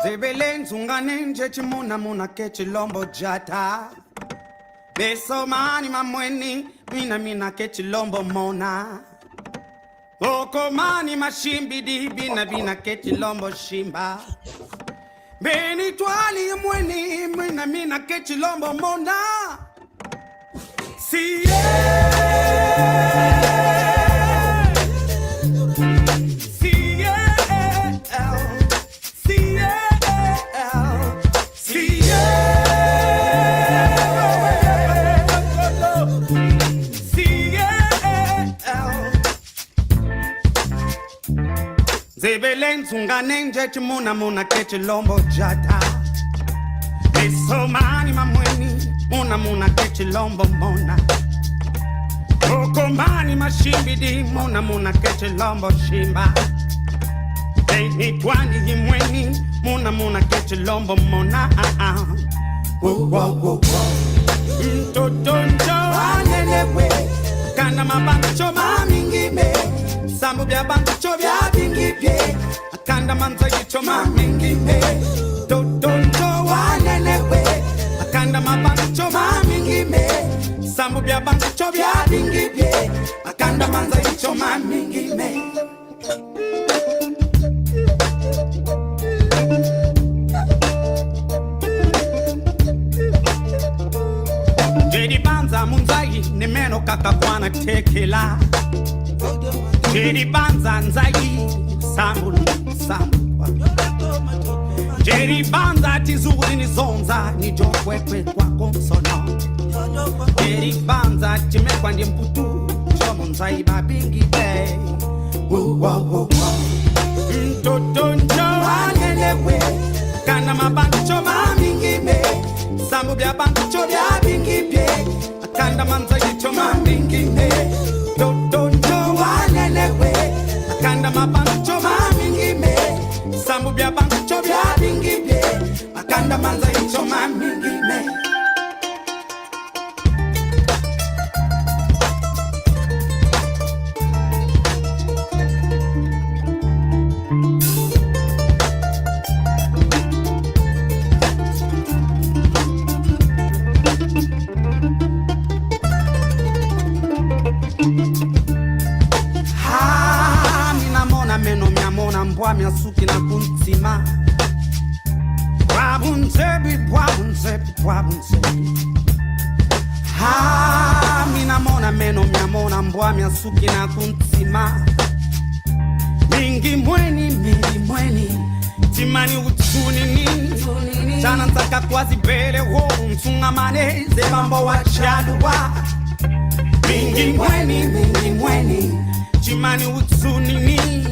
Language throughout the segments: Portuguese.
Zebelen zungane nje chimuna muna kechilombo jata. Beso mani mamweni mina kechilombo mona. Oko mani mashimbi di bina kechilombo shimba. Beni twali mweni mina kechilombo mona. Zebelen zungane nje chimuna kechilombo jata. Beso mani mamweni muna kechilombo mona. Oko mani mashibidi muna kechilombo shimba. Beni twani himweni muna kechilombo mona. Wo Mtotonjo anelewe kana mabancho mamingime. Sambu bya bancho bya bingibye akanda manza yicho mamingime. Totonjo anelewe akanda mabancho mamingime. Sambu bya bancho bya bingibye akanda manza yicho mamingime. Jedi banza munzai nemeno kakakwana tekela. Jedi banza nzai sambulu. Jedi banza tizuri ni zonza ni jokwekwe kwa konsono. Jedi banza timekwa ndi mputu jomu nzai babingi bay. Mtoto njo anelewe kana mabancho mamingime. Sambu bya bancho bya bingibye akanda manza yicho mamingime. Toto njo anelewe akanda mabancho mamingime. Sambu bya bancho bya bingibye akanda manza yicho mamingime. Mbwa miasuki na kuntima. Bwabunzebi mina mona meno miamona mbwa miasuki na kuntima. Mingi mweni timani utuni nini. Chana nzaka kwazi bele ho mtunga maneze bambo wa chadwa. Mingi mweni timani utuni nini.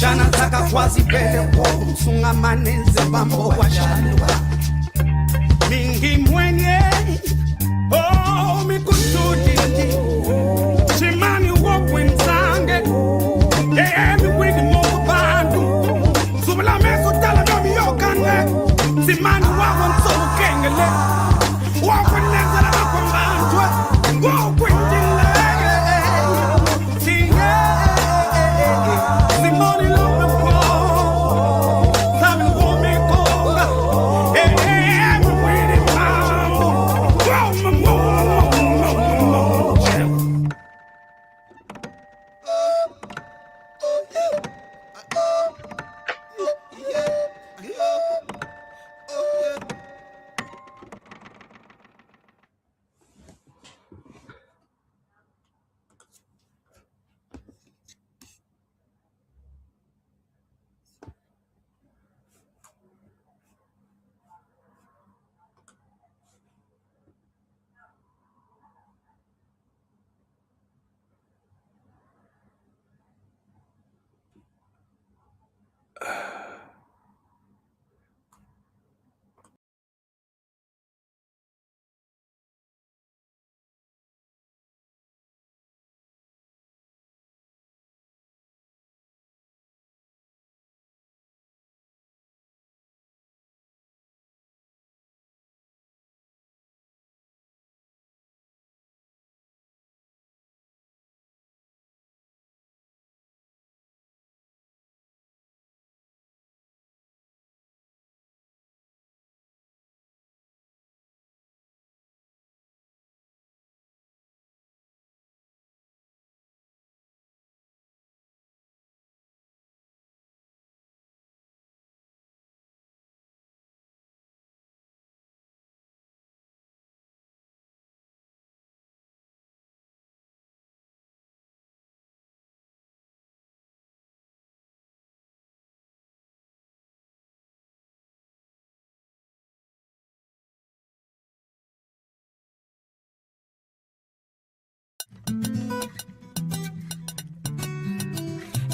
Chana zaka kwazi bele wo msunga maneze bambo wa shalwa. Mingi mwenye oh mikutudi chimani wo kwenzange. Every week mo bandu subla meso tala domi yokane. Simani wa nso kengele wa kweneza na makwambantwa wo kwendile.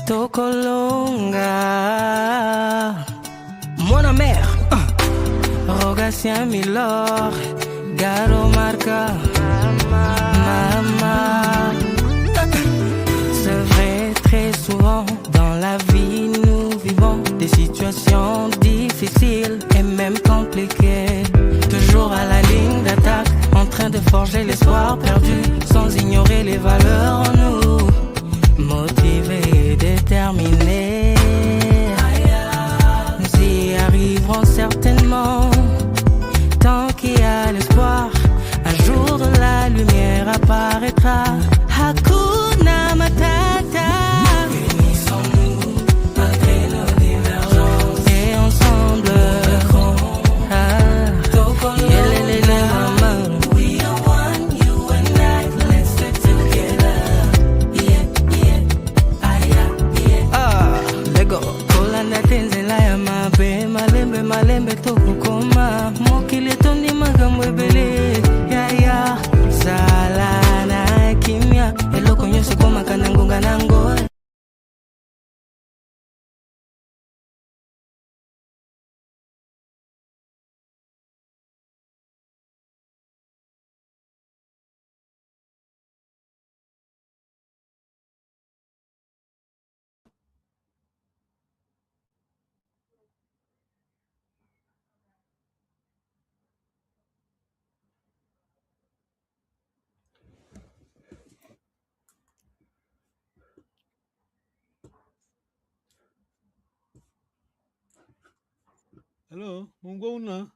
Tokolonga, mon mère, rogatien milord, garo marca, mama. C'est vrai, très souvent dans la vie nous vivons des situations difficiles et même compliquées. Toujours à la ligne d'attaque, en train de forger l'espoir perdu, sans ignorer les valeurs en nous. Motivés et déterminés, nous y arriverons certainement. Tant qu'il y a l'espoir, un jour de la lumière apparaîtra. Hakuna Matata. Unissons-nous malgré nos divergences. Et ensemble, we are one, you and I. Let's stick together. Yeah, yeah, lego. Kolanda tenzela ya mabe, malembe malembe tokukoma. Mokili tondi magambo ebele. Ya sala na kimya. Eloko nyose koma kanangonga nango. Hello, Mungona.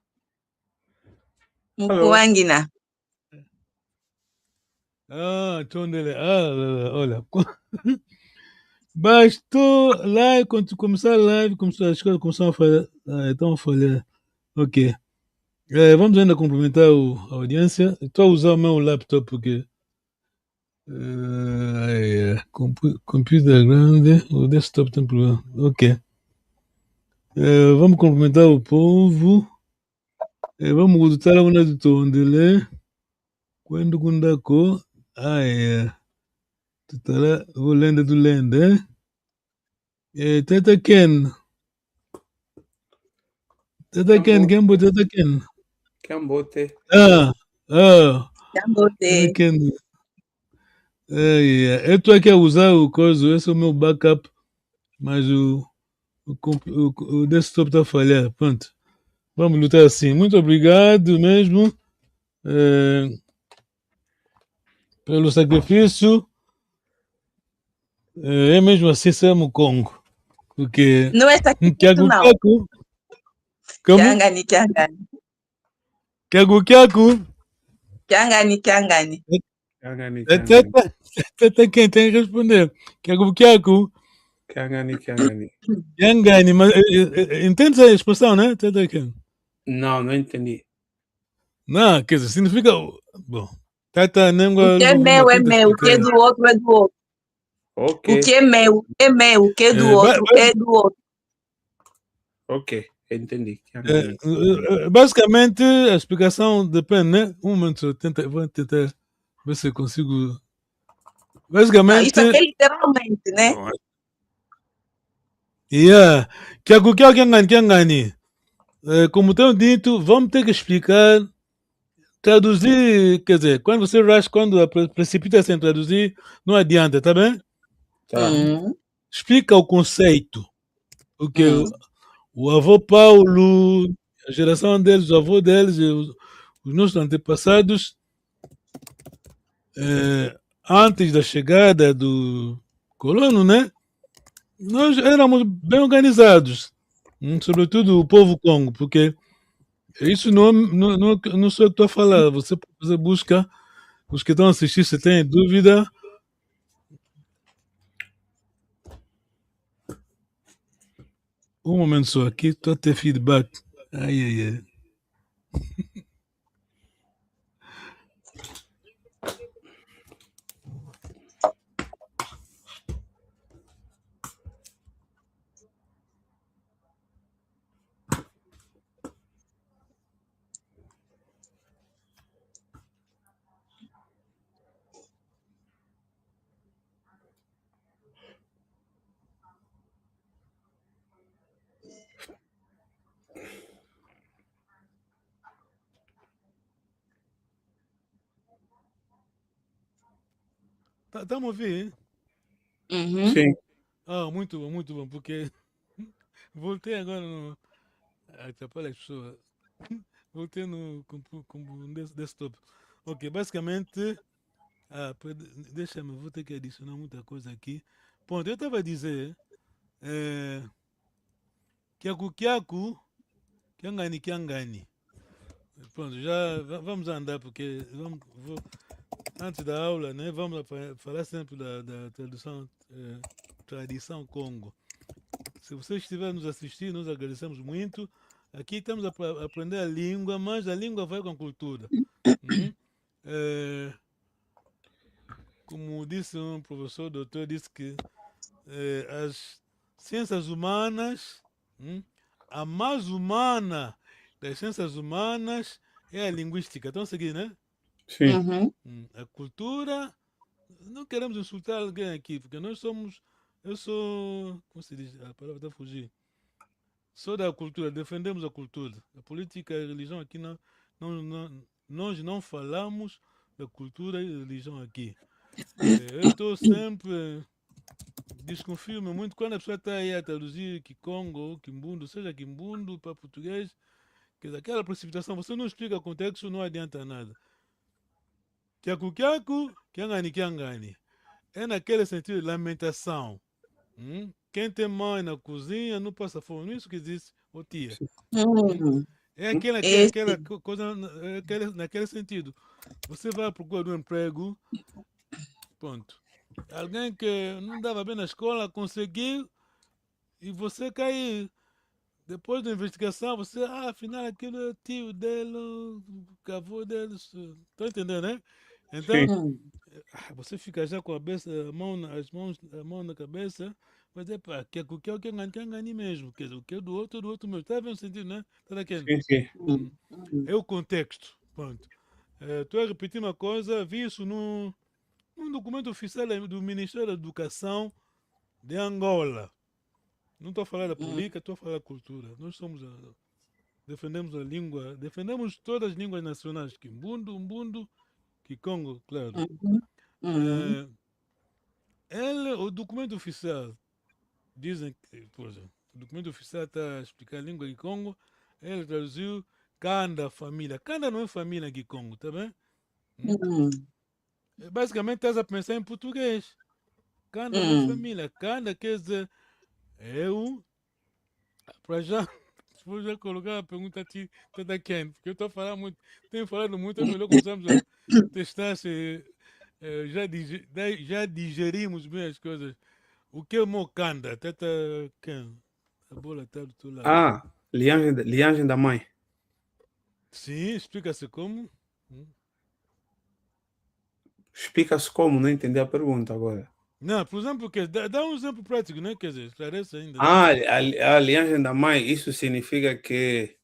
Mukuangina. Tondele. Olha. Bastou live, quando tu começar a live, as coisas começaram a falhar. Então, falhar. Ok. Vamos ainda cumprimentar a audiência. Estou a usar o meu laptop porque. Computer grande, o desktop tem problema. Ok. Vamos cumprimentar o povo. Vamos kudutsala kuna tutondele. Kwenda kundako. Tutala volende tulende. Tata Ken. Tata Ken, Kembo Tata Ken. Cambote. Tata Cambote. Ken. Eu tô aqui a usar o coisa, esse é o meu backup, mas o desktop tá a falhar. Pronto. Vamos lutar assim. Muito obrigado mesmo pelo sacrifício. É mesmo assim, Samu Congo. Porque. Não é sacrifício, Kyagu não. Kyaku. Como? Kiangani. Kyagu Kyaku. Kiangani. Tata Ken tem que responder. Kyagu Kyaku. Kiangani. Yangani. Mas, entende a expressão, né, Tata Ken? Não entendi. Não, quer dizer, significa. Bom, Tata Nengua. O que é meu é meu, o que é do outro é do outro. Ok. O que é meu é meu, o que é do outro é do outro. Ok, entendi. Basicamente, a explicação depende, né? Um momento, vou tentar ver se eu consigo. Basicamente. Isso aqui é literalmente, né? Kiangani. Como tenho dito, vamos ter que explicar, traduzir, quer dizer, quando você rush, quando precipita-se em traduzir, não adianta, tá bem? Tá. Explica o conceito. Porque o avô Paulo, a geração deles, o avô deles, os nossos antepassados, antes da chegada do colono, né? Nós éramos bem organizados, sobretudo o povo Congo, porque isso não sou eu que estou a falar, você pode fazer busca, os que estão a assistir, se tem dúvida. Um momento só, aqui estou a ter feedback. Ai. Tá me ouvir, hein? Uhum. Sim. Ah, muito bom, porque voltei agora no. Atrapalha as pessoas. Voltei no desktop. Ok, basicamente. Deixa-me, vou ter que adicionar muita coisa aqui. Ponto, eu estava a dizer. Kiaku Kiaku, Kiangani Kiangani. Pronto, já vamos andar, porque antes da aula, né, vamos falar sempre da tradição Congo. Se você estiver nos assistindo, nós agradecemos muito. Aqui estamos a aprender a língua, mas a língua vai com a cultura. Como disse um professor, doutor, disse que as ciências humanas, a mais humana das ciências humanas é a linguística. Estão a seguir, né? Sim. Uhum. A cultura, não queremos insultar alguém aqui, porque nós somos. Eu sou. Como se diz? A palavra está a fugir. Sou da cultura, defendemos a cultura. A política e a religião aqui nós não falamos da cultura e religião aqui. Eu estou sempre. Desconfio-me muito quando a pessoa está aí a traduzir Kikongo ou Kimbundo, seja Kimbundo para português, quer dizer, aquela precipitação, você não explica o contexto, não adianta nada. Kiaku Kiaku, Kiangani Kiangani. É naquele sentido de lamentação. Quem tem mãe na cozinha não passa fome. Não é isso que diz o tia. É aquela coisa, naquele sentido. Você vai procurar um emprego, ponto. Alguém que não dava bem na escola conseguiu e você caiu. Depois da investigação, você, afinal, aquilo é tio dele, o avô dele. Está entendendo, né? Então, você fica já com a mão na cabeça, mas é pá, que é o que engane mesmo. Quer dizer, o que é do outro mesmo. Está vendo o sentido, né? Está daquele. Sim. É o contexto. Pronto. Estou a repetir uma coisa, vi isso num documento oficial do Ministério da Educação de Angola. Não estou a falar da política, estou a falar da cultura. Nós defendemos a língua, defendemos todas as línguas nacionais, Kimbundo, Umbundo, Kikongo, claro. O documento oficial, dizem que, por exemplo, o documento oficial está a explicar a língua de Congo, ele traduziu Kanda, família. Kanda não é família de Congo, tá bem? Basicamente estás a pensar em português. Kanda não é família. Kanda quer dizer para já, vou já colocar a pergunta aqui, toda quente, porque eu estou a falar muito, tenho falado muito, é melhor começarmos a testar se já digerimos bem as coisas. O que é Mocanda? Tata quem? A bola está do teu lado. Linhagem da mãe. Sim, explica-se como. Explica-se como, não entendi a pergunta agora. Não, por exemplo, dá um exemplo prático, né? Quer dizer, esclarece ainda. A linhagem da mãe, isso significa que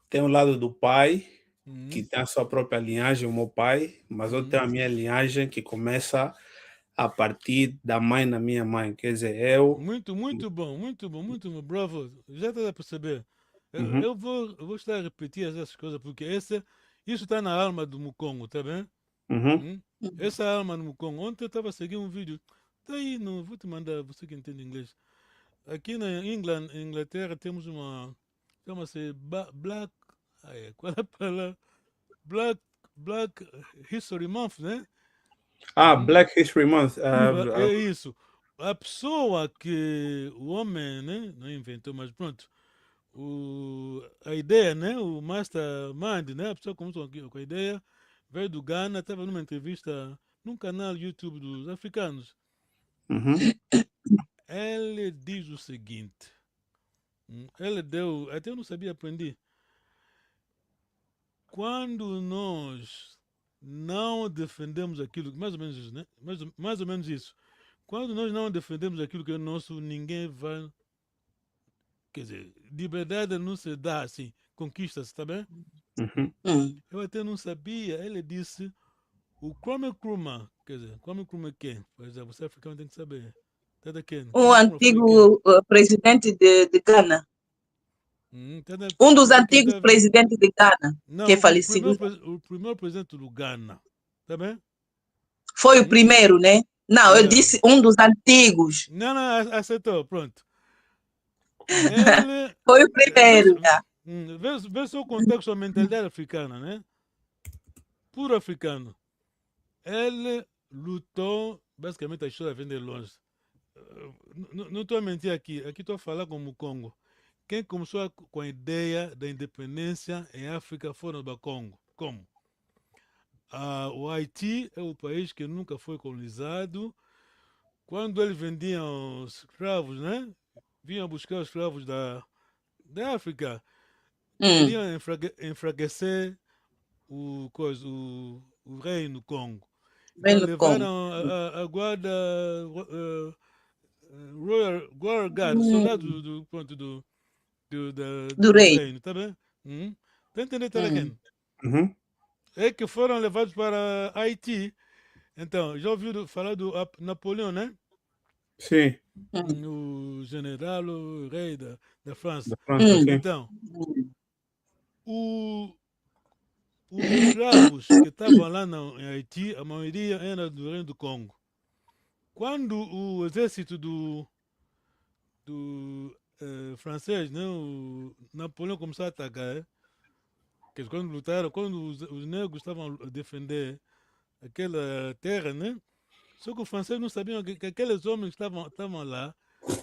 tem um lado do pai, que tem a sua própria linhagem, o meu pai, mas eu tenho a minha linhagem que começa a partir da mãe na minha mãe. Quer dizer, eu. Muito bom, bravo. Já está a perceber. Eu vou estar a repetir essas coisas, porque isso está na alma do Mukongo, tá bem? Essa alma no Mukongo. Ontem eu estava a seguir um vídeo. Tá aí, vou te mandar, você que entende inglês. Aqui na Inglaterra temos uma. Chama-se Black. Qual é a palavra? Black History Month, né? Black History Month. É isso. A pessoa que o homem, né, não inventou, mas pronto, a ideia, né, o mastermind, né, a pessoa começou com a ideia, veio do Ghana, estava numa entrevista num canal YouTube dos africanos. Ele diz o seguinte, ele deu, até eu não sabia aprender, quando nós não defendemos aquilo, mais ou menos isso, né, mais ou menos isso, quando nós não defendemos aquilo que é nosso, ninguém vai. Quer dizer, liberdade não se dá assim, conquista-se, tá bem? Eu até não sabia, ele disse, o Kwame Nkrumah, quer dizer, Kwame Nkrumah é quem? Por exemplo, você africano tem que saber. Tá de quem? O antigo presidente de Ghana. Um dos antigos presidentes de Ghana, não, que faleceu. O primeiro presidente do Ghana, tá bem? Foi o primeiro, né? Não, eu disse um dos antigos. Não, aceitou, pronto. Ele, foi o primeiro, tá? Vê só o contexto, a mentalidade africana, né? Puro africano. Ele lutou, basicamente a história vem de longe. Não estou a mentir aqui estou a falar como o Congo. Quem começou com a ideia da independência em África foram do Congo. Como? O Haiti é o país que nunca foi colonizado. Quando eles vendiam escravos, né? Vinham buscar os escravos da África. Queriam enfraquecer o reino Congo. Então levaram a guarda Royal Guard, soldados do reino, tá bem? Tá entendendo, Telequém? É que foram levados para Haiti. Então, já ouviram falar do Napoleão, né? Sim. O general, o rei da França. Então, os escravos que estavam lá em Haiti, a maioria era do reino do Congo. Quando o exército do francês, né, o Napoleão começou a atacar, que quando lutaram, quando os negros estavam a defender aquela terra, né? Só que os franceses não sabiam que aqueles homens que estavam lá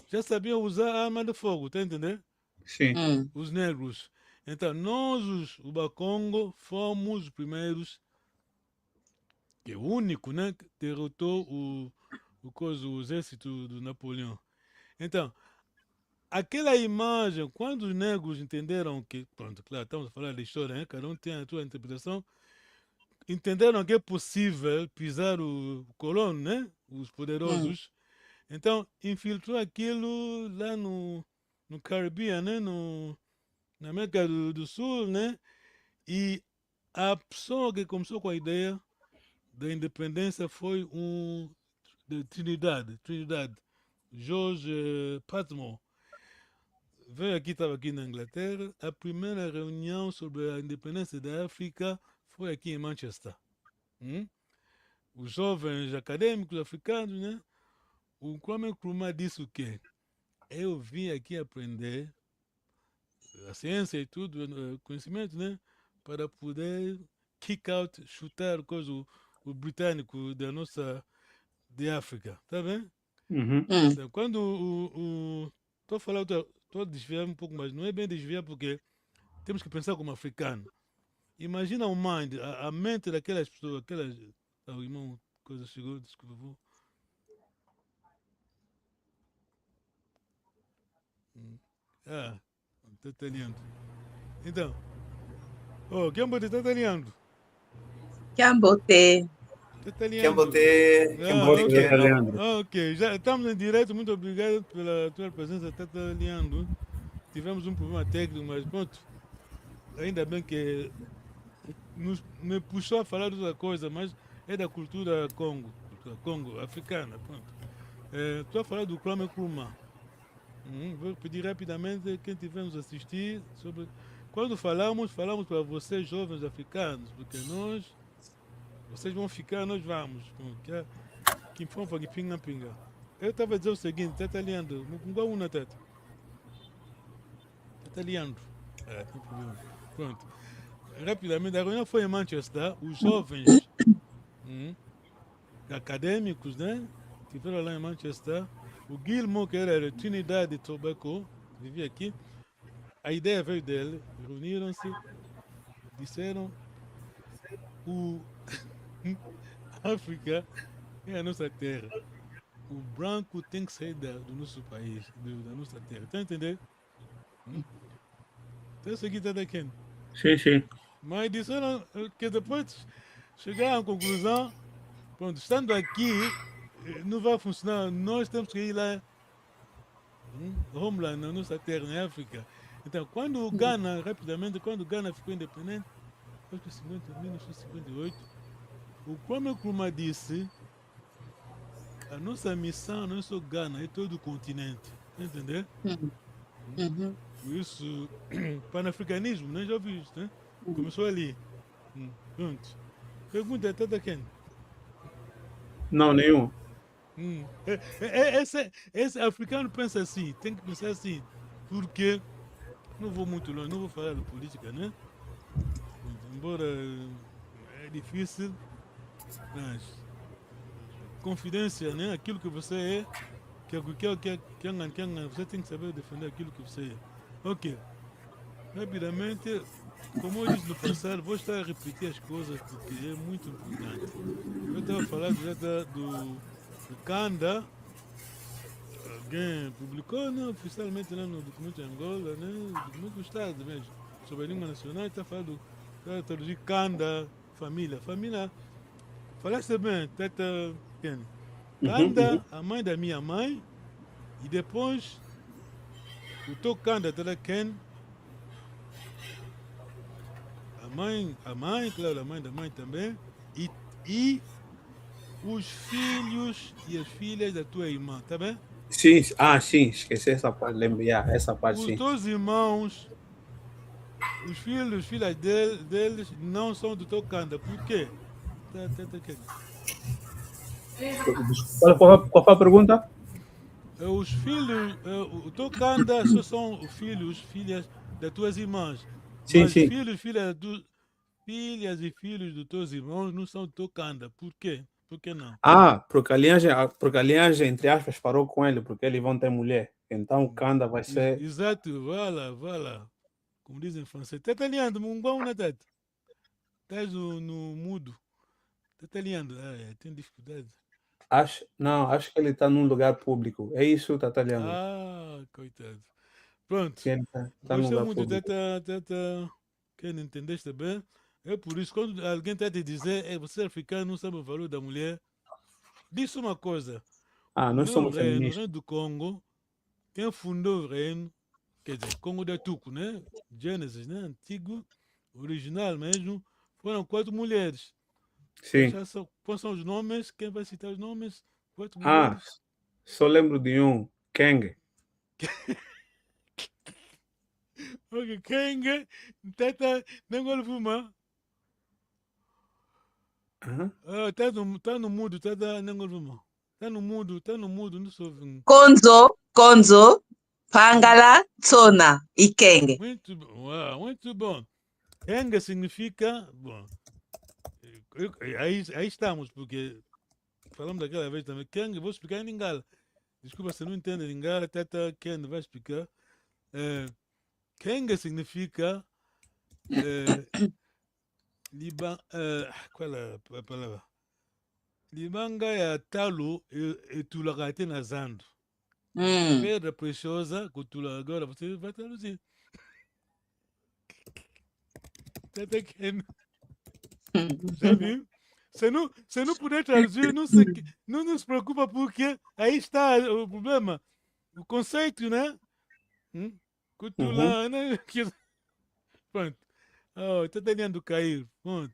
já sabiam usar arma de fogo, tá entendendo? Sim. Os negros. Então, nós, o Bakongo, fomos os primeiros, que é o único, né, que derrotou o exército do Napoleão. Então, aquela imagem, quando os negros entenderam que, pronto, claro, estamos a falar da história, né? Cada um tem a sua interpretação, entenderam que é possível pisar o colono, né? Os poderosos. Então, infiltrou aquilo lá no Caribe, né? Na América do Sul, né? E a pessoa que começou com a ideia da independência foi de Trinidad, George Patmore. Veio aqui, estava aqui na Inglaterra. A primeira reunião sobre a independência da África foi aqui em Manchester. Os jovens acadêmicos africanos, né? O Kwame Nkrumah disse o quê? Eu vim aqui aprender a ciência e tudo, conhecimento, né? Para poder kick out, chutar o britânico de África, tá vendo? Então, quando estou falando, estou a desviar um pouco, mas não é bem desviar porque temos que pensar como africano. Imagina o mind, a mente daquelas pessoas, o irmão, coisa chegou, desculpa, vou. Está italiano. Então, quem está italiano? Cambote. Ok, já estamos em direto, muito obrigado pela tua presença, Tata Leandro. Tivemos um problema técnico, mas pronto, ainda bem que me puxou a falar de outra coisa, mas é da cultura Congo, africana, pronto. Estou a falar do Kwame Nkrumah. Vou pedir rapidamente quem tiver nos assistir sobre... Quando falamos para vocês jovens africanos, porque vocês vão ficar, nós vamos. Que foi que pinga. Eu estava a dizer o seguinte, Tata Leandro, igual uma Tata. Tata Leandro. Tem problema. Pronto. Rapidamente, a reunião foi em Manchester, os jovens acadêmicos, né? Que foram lá em Manchester. O Gilmore, que era de Trinidad e Tobago, vivia aqui. A ideia veio dele, reuniram-se, disseram a África é a nossa terra. O branco tem que sair do nosso país, da nossa terra. Está a entender? Então, isso aqui está daqui. Sim. Mas disseram que depois chegaram à conclusão, pronto, estando aqui, não vai funcionar. Nós temos que ir lá, homeland, na nossa terra, na África. Então, quando o Ghana, rapidamente, quando o Ghana ficou independente, acho que em 1958, o Kwame Nkrumah disse: a nossa missão não é só Ghana, é todo o continente. Entendeu? Por isso, panafricanismo, né? Já ouvi isso, né? Começou ali. Pronto. Pergunta até da quem? Não, nenhum. Esse africano pensa assim, tem que pensar assim, porque não vou muito longe, não vou falar de política, né? Embora é difícil, mas confidência, né? Aquilo que você é, você tem que saber defender aquilo que você é. Ok, rapidamente, como eu disse no passado, vou estar a repetir as coisas porque é muito importante. Eu estava falando já do Kanda. Alguém publicou, né, oficialmente lá no documento de Angola, né, o documento do Estado mesmo, sobre a língua nacional, está falando, está a traduzir Kanda, família. Família, falaste bem, Tata Ken. Kanda, a mãe da minha mãe, e depois o teu Kanda, Tata Ken, a mãe, claro, a mãe da mãe também, e os filhos e as filhas da tua irmã, tá bem? Sim, sim, esqueci essa parte, lembrei, essa parte Os sim. teus irmãos, os filhas deles não são do teu Kanda. Por quê? Qual foi a pergunta? Os filhos, o teu Kanda só são os filhas das tuas irmãs. Sim, Mas sim. filhas e filhos dos teus irmãos não são do teu Kanda. Por quê? Por que não? Porque a linhagem, entre aspas, parou com ele, porque eles vão ter mulher. Então o Kanda vai ser. Exato, vai lá. Como dizem em francês. Tá italiano, mungão, né, Tata? Estás no mudo. Tá italiano. Tem dificuldade. Não, acho que ele está num lugar público. É isso, está italiano. Coitado. Pronto. Que ele tá num Gostei lugar muito, público. Tata. Quem não entendeste bem? É por isso, quando alguém está te dizer, você é africano, não sabe o valor da mulher, diz uma coisa. O Nós meu somos reino, o feministas. reino do Congo, quem fundou o reino, quer dizer, Congo da Tuco, né? Gênesis, né? Antigo, original mesmo, foram 4 mulheres. Sim. Quais são os nomes? Quem vai citar os nomes? 4 mulheres. Só lembro de um, Kang. Ok, Kenge, Tata, Nengol Fuma. Tá no mudo, Tata, Nengol Fuma. Tá no mudo, não sou. Konzo, Pangala, Tsona e Kenge. Muito bom. Kenge significa. Bom, aí estamos, porque falamos daquela vez também. Kenge, vou explicar em Lingala. Desculpa se não entende Lingala, Tata Kenge vai explicar. Kenge significa. Qual é a palavra? Libanga ya talo etulaka te na zando. Pedra preciosa, kutula agora, você vai traduzir. Tata Ken. Já viu? Se não puder traduzir, não se preocupa, porque aí está o problema. O conceito, né? Kutula, né? Pronto. Está tentando cair. Pronto.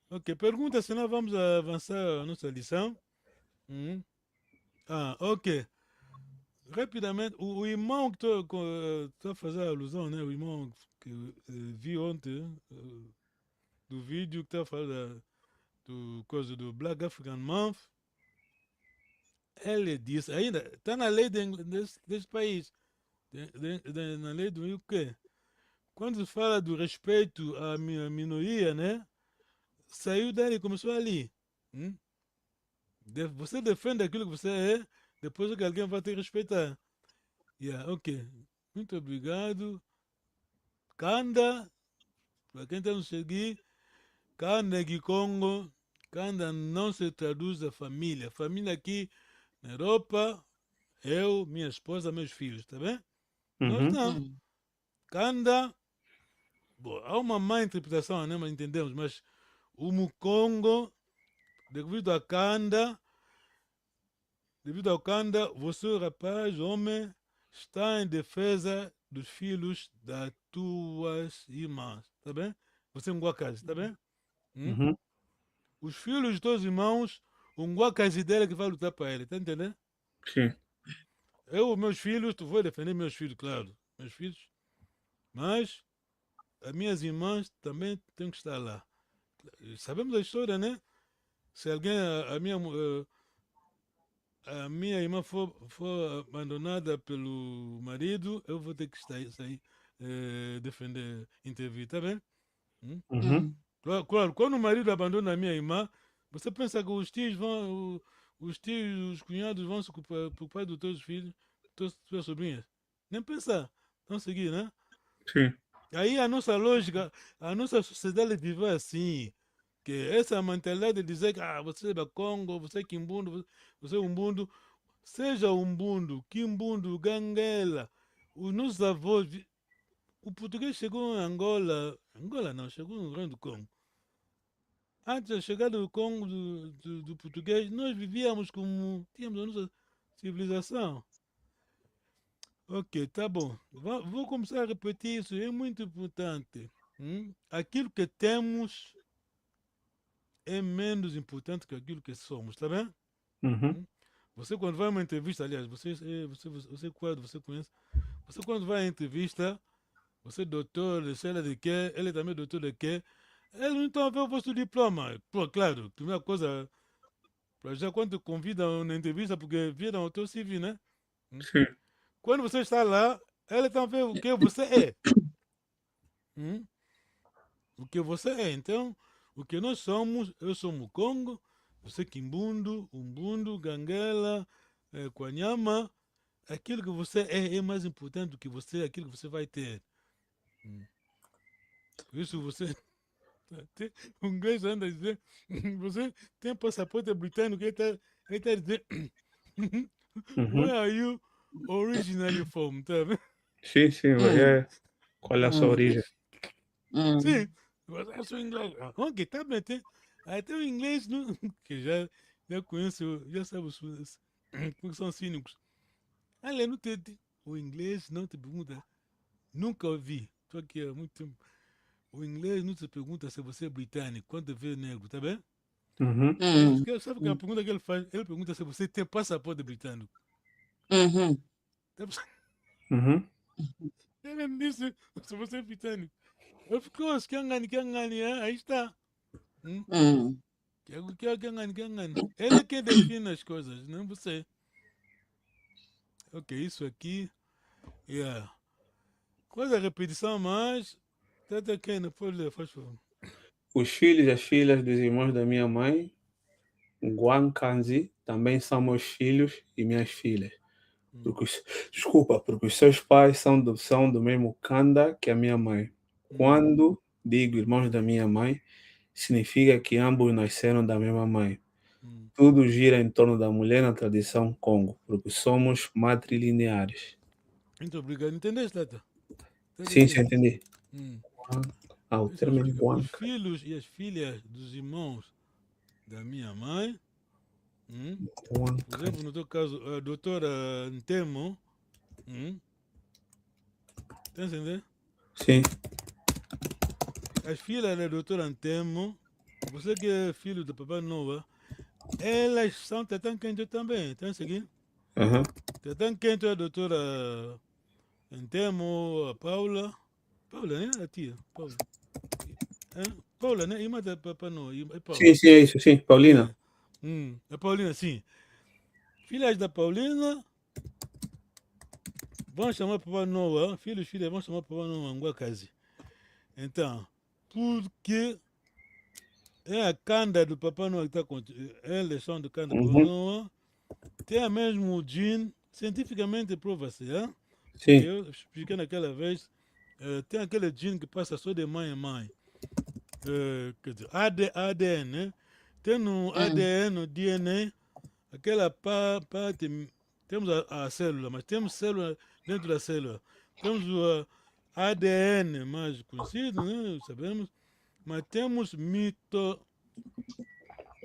Ok, pergunta, senão vamos avançar a nossa lição. Ok. Rapidamente, o irmão que estou a fazer alusão, né? O irmão que vi ontem, do vídeo que está a falar do coisa do Black African Month, ele disse, ainda está na lei desse país, na lei do UK. Quando se fala do respeito à minoria, né? Saiu dali, começou ali. Você defende aquilo que você é, depois que alguém vai te respeitar. Ok. Muito obrigado. Kanda, para quem está nos seguir, Kanda de Congo, Kanda não se traduz a família. Família aqui na Europa, eu, minha esposa, meus filhos, tá bem? Nós não. Kanda, bom, há uma má interpretação, né? Mas entendemos, mas o Mukongo, devido ao Kanda, você, rapaz, homem, está em defesa dos filhos das tuas irmãs, tá bem? Você é um guacase, tá bem? Os filhos dos teus irmãos, um guacase dele que vai lutar para ele, tá entendendo? Sim. Meus filhos, tu vou defender meus filhos, claro. Meus filhos. Mas as minhas irmãs também têm que estar lá. Sabemos a história, né? Se alguém, a minha irmã for abandonada pelo marido, eu vou ter que sair defender, intervir, tá bem? Claro, quando o marido abandona a minha irmã, você pensa que os tios vão, os tios, os cunhados vão se preocupar dos teus filhos, tuas sobrinhas? Nem pensar. Não seguir, né? Sim. Aí a nossa lógica, a nossa sociedade vive assim. Que essa mentalidade de dizer que você é da Congo, você é Kimbundo, você é Umbundo, seja Umbundo, Kimbundo, Ganguela, os nossos avós, o português chegou em Angola não, chegou no Rio Grande do Congo. Antes da chegada do Congo, do português, nós vivíamos como, tínhamos a nossa civilização. Ok, tá bom. Vou começar a repetir isso, é muito importante. Aquilo que temos é menos importante que aquilo que somos, tá bem? Você quando vai a uma entrevista, aliás, você quando você conhece, você quando vai à entrevista, você é doutor, sei lá de quê, ele também é doutor de quê, ele não está a ver o vosso diploma. Pô, claro, primeira coisa, já quando te convidam na entrevista, porque viram o teu CV, né? Sim. Quando você está lá, ele está a ver o que você é. O que você é. Então, o que nós somos, eu sou Mukongo, você Kimbundo, Umbundo, Ganguela, Kwanyama. Aquilo que você é mais importante do que você, aquilo que você vai ter. Por isso você. O inglês anda a dizer, você tem passaporte britânico, ele está a dizer, where are you originally from? Tá vendo? Sim, sim. Qual é a sua origem? Sim, você é só inglês. Ok, tá bem. Até o inglês, que já conheço, já sabe porque são cínicos. Olha, o inglês não te pergunta, nunca ouvi, estou aqui há muito tempo. O inglês não te pergunta se você é britânico, quando vê negro, tá bem? Sabe que a pergunta que ele faz? Ele pergunta se você tem passaporte britânico. Ele me disse se você é britânico. Of course, que angani, aí está. Que angani. Ele é quem define as coisas, não você. Ok, isso aqui. Yeah. Coisa repetição, mas. Tata quem não pode ler, faz favor. Os filhos e as filhas dos irmãos da minha mãe, Guankanzi, também são meus filhos e minhas filhas. Porque os seus pais são do mesmo Kanda que a minha mãe. Quando digo irmãos da minha mãe, significa que ambos nasceram da mesma mãe. Tudo gira em torno da mulher na tradição Congo, porque somos matrilineares. Muito obrigado. Entendeste, Tata? Sim, entendi. O termo Os filhos e as filhas dos irmãos da minha mãe, por exemplo, no teu caso, a doutora Ntemo, tá entendendo? Sim. As filhas da doutora Ntemo, você que é filho do Papai Noah, elas são Tetã Quente também, tá seguindo? Tetã Quente é a doutora Ntemo, a Paula, né? A tia, Paula. Paula, né? Irmã da Papai Noah. Sim, é isso, sim, Paulina. A Paulina, sim. Filhas da Paulina vão chamar Papai Noah, filhos e filhas vão chamar Papai Noah Nguakazi. Então, porque é a canda do Papai Noah que está com eles são do canda do Papai Noah, tem a mesmo gene, cientificamente prova-se, Sim. Eu expliquei naquela vez, tem aquele gene que passa só de mãe em mãe. Quer dizer, ADN, né? Tem no ADN, no DNA, aquela parte, temos a célula, mas temos célula dentro da célula. Temos o ADN mais conhecido, né? Sabemos, mas temos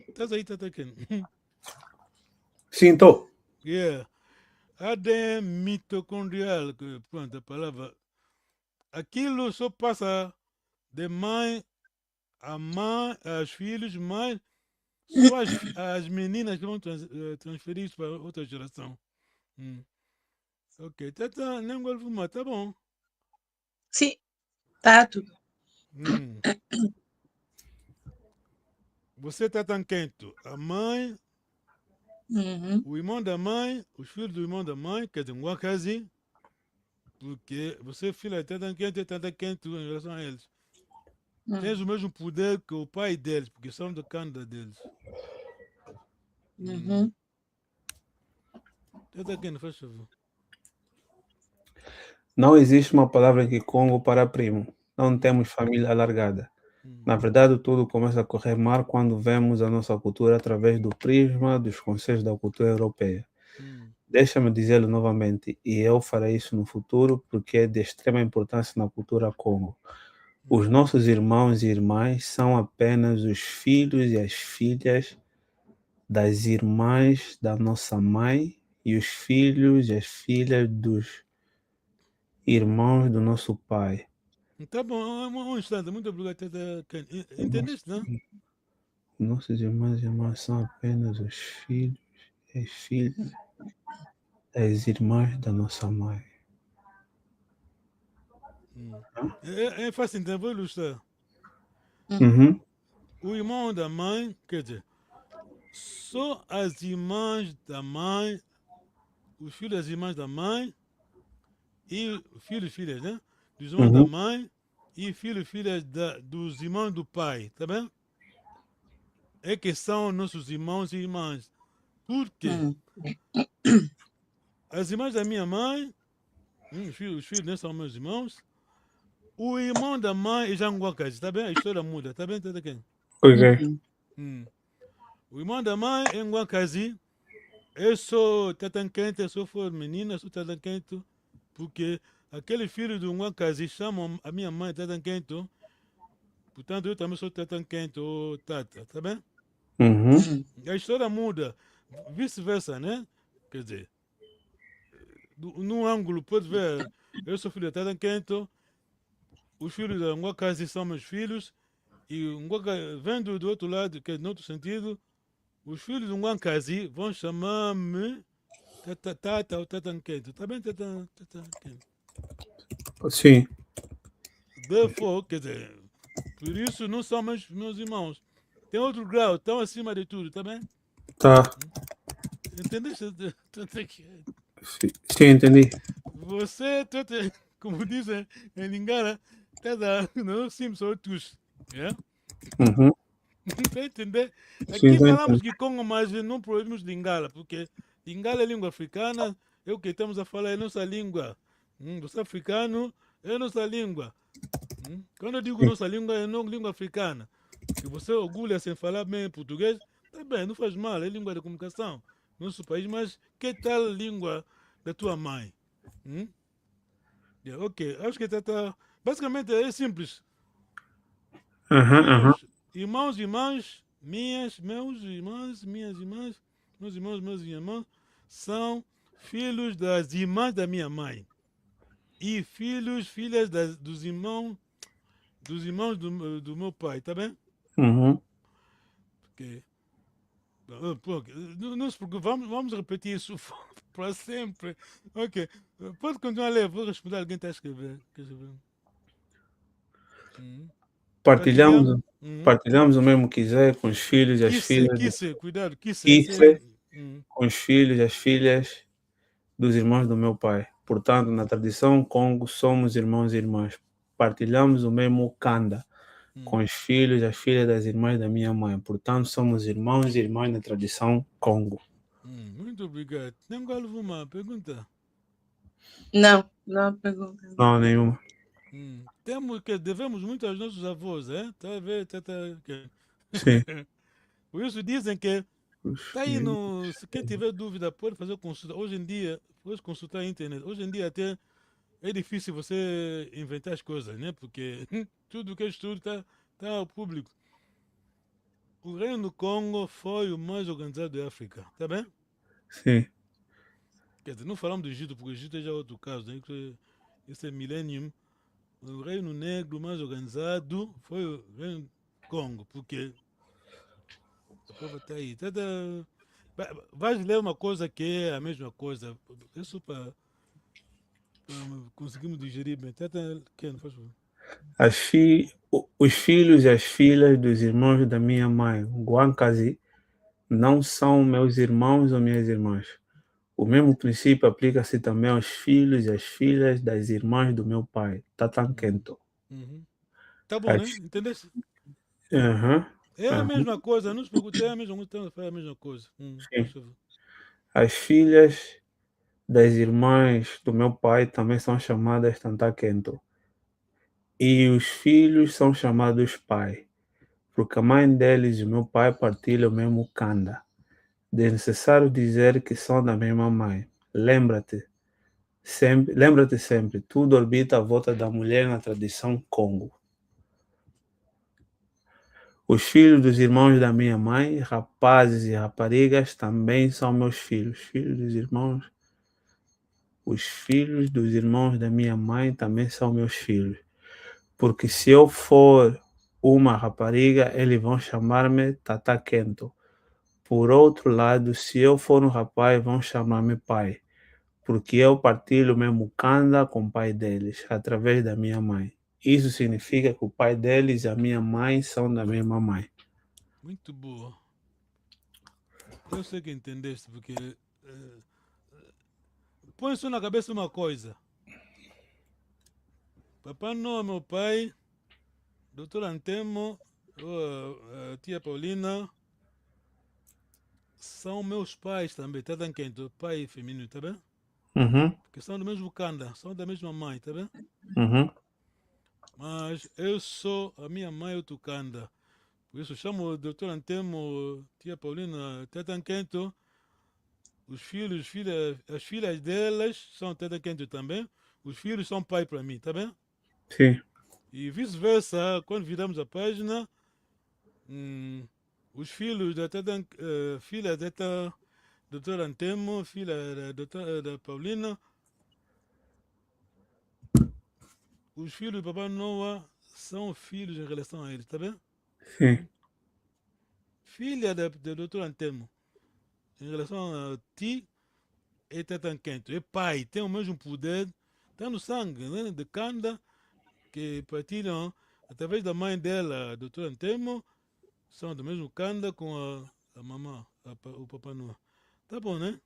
Estás aí, Tata Ken? Sim, tô. Yeah. ADN mitocondrial, que pronto, a palavra. Aquilo só passa de mãe a mãe, aos filhos, mas só as meninas que vão transferir isso para outra geração. Ok, tata, nem golfo, mas tá bom. Sim, tá tudo. Hum. Você tá tão quente. A mãe, Uhum. o irmão da mãe, os filhos do irmão da mãe, quer dizer, uma casa, porque você, filha, tá tão quente em relação a eles. Tens o mesmo poder que o pai deles, porque são do Canadá deles. Uhum. Tata quente, faz favor. Não existe uma palavra em Kikongo para primo. Não temos família alargada. Na verdade, tudo começa a correr mal quando vemos a nossa cultura através do prisma dos conceitos da cultura europeia. Deixa-me dizê-lo novamente, e eu farei isso no futuro porque é de extrema importância na cultura Congo. Os nossos irmãos e irmãs são apenas os filhos e as filhas das irmãs da nossa mãe e os filhos e as filhas dos irmãos do nosso pai. Tá bom, um instante, muito obrigado, tata quente. Entendeste, não? Nossos irmãos e irmãs são apenas os filhos e as filhas das irmãs da nossa mãe. É fácil entender, vou ilustrar. Uhum. O irmão da mãe, quer dizer, só as irmãs da mãe, os filhos das irmãs da mãe, e filhos e filhas, né? Dos irmãos da Uhum. mãe e filhos e filhas dos irmãos do pai, tá bem? É que são nossos irmãos e irmãs. Por quê? As irmãs da minha mãe, os filhos não são meus irmãos. O irmão da mãe é Janguacas, tá bem? A história muda, tá bem? Tá bem? Ok. O irmão da mãe é Nguacazi. Eu sou tatanquente, eu sou for menina, sou tatanquente, porque aquele filho do Nguacazi chama a minha mãe tatanquente. Portanto, eu também sou tatanquente ou tata, tá bem? Uhum. A história muda, vice-versa, né? Quer dizer, num ângulo, pode ver, eu sou filho de tatanquente, os filhos da Nguacazi são meus filhos, e vendo do outro lado, que é no outro sentido, os filhos do Nguacazi vão chamar-me tata ou tatanquente. Tá bem, tatanquente? Sim. Therefore, quer dizer, por isso não são meus irmãos. Tem outro grau, estão acima de tudo, tá bem? Tá. Entendeste? Sim, entendi. Você, como dizem em Lingala, não Simpson tus. Yeah? Uhum. Tá entender? Sim, Aqui tá falamos entendendo. que Congo, mas não proibimos Lingala, porque Lingala é língua africana, é o que estamos a falar, é nossa língua. Você é africano, é nossa língua. Quando eu digo Sim. nossa língua, é não língua africana. Que você orgulha sem falar bem português, tá bem, não faz mal, é língua de comunicação no nosso país, mas que tal a língua da tua mãe? Ok, acho que tá. Basicamente é simples. Aham, aham. Irmãos e irmãs, meus irmãos, minhas irmãs, meus irmãos, são filhos das irmãs da minha mãe. E filhas dos irmãos do meu pai, tá bem? Uhum. Ok. Não se preocupe, vamos repetir isso para sempre. Ok. Pode continuar a ler, vou responder. Alguém está a escrever. Quer escrever? Partilhamos. Partilhamos, partilhamos o mesmo quiser com os filhos e as filhas de Quisse, cuidado, quisse. Kifle, com os filhos e as filhas dos irmãos do meu pai. Portanto, na tradição Congo, somos irmãos e irmãs. Partilhamos o mesmo Kanda com os filhos e as filhas das irmãs da minha mãe. Portanto, somos irmãos e irmãs na tradição Congo. Muito obrigado. Tem alguma pergunta? Não pergunta. Não, nenhuma. Devemos muito aos nossos avós, é? Tá a ver? Sim. Por isso dizem que Os tá aí filhos. se quem tiver dúvida pode fazer consulta. Hoje em dia, pode consultar a internet. Hoje em dia até é difícil você inventar as coisas, né? Porque tudo que é estudo tá ao público. O Reino do Congo foi o mais organizado da África, tá bem? Sim. Quer dizer, não falamos do Egito, porque o Egito é já outro caso, né? Esse é milênio. O Reino Negro mais organizado foi o Reino do Congo, porque a prova está aí. Vais ler uma coisa que é a mesma coisa. Isso para conseguimos digerir bem. Teta Ken, faz favor. Os filhos e as filhas dos irmãos da minha mãe, Guancazi, não são meus irmãos ou minhas irmãs. O mesmo princípio aplica-se também aos filhos e às filhas das irmãs do meu pai, Tatankento. Tá bom, né? Entendeste? É a mesma coisa, não se preocupe, é a mesma coisa, faz a mesma coisa. Faz favor. As filhas das irmãs do meu pai também são chamadas Tantakento. E os filhos são chamados pai, porque a mãe deles e o meu pai partilham o mesmo kanda. É necessário dizer que são da mesma mãe. Lembra-te sempre, tudo orbita à volta da mulher na tradição Congo. Os filhos dos irmãos da minha mãe, rapazes e raparigas, também são meus filhos. Os filhos dos irmãos da minha mãe também são meus filhos. Porque se eu for uma rapariga, eles vão chamar-me Tatakento. Por outro lado, se eu for um rapaz, vão chamar-me pai. Porque eu partilho o mesmo kanda com o pai deles, através da minha mãe. Isso significa que o pai deles e a minha mãe são da mesma mãe. Muito boa. Eu sei que entendeste, porque... põe só na cabeça uma coisa. Papai Noel, meu pai, Doutor Antemo, a tia Paulina, são meus pais também, tá bem quente? Pai feminino, tá bem? Porque são do mesmo kanda, são da mesma mãe, tá bem? Mas eu sou a minha mãe outro kanda. Por isso chamo o Doutor Antemo, tia Paulina, Teta Quento. Os filhos, as filhas delas são Teta Quento também. Os filhos são pai para mim, tá bem? Sim. E vice-versa, quando viramos a página, os filhos da filha da doutora Antemo, filha da Paulina, os filhos do Papai Noah são filhos em relação a eles, tá bem? Sim. Filha da doutora Antemo, em relação a ti, é Tatanquento, é pai, tem o mesmo poder, está no sangue, né, de Kanda, que partilham através da mãe dela, a doutora Antemo, são do mesmo Kanda com a mamã, o Papai Noah. Tá bom, né?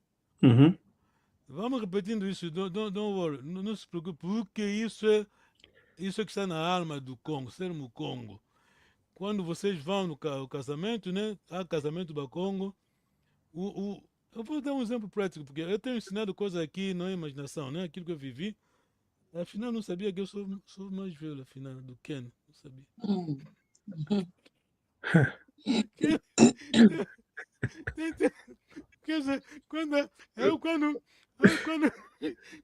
Vamos repetindo isso, don't worry, não se preocupe, porque isso é que está na alma do Congo, sermos Congo. Quando vocês vão no casamento, né? Há casamento do Congo. Eu vou dar um exemplo prático, porque eu tenho ensinado coisas aqui, não é imaginação, né? Aquilo que eu vivi. Afinal, não sabia que eu sou mais velho, afinal, do Ken. Não sabia. Quer dizer,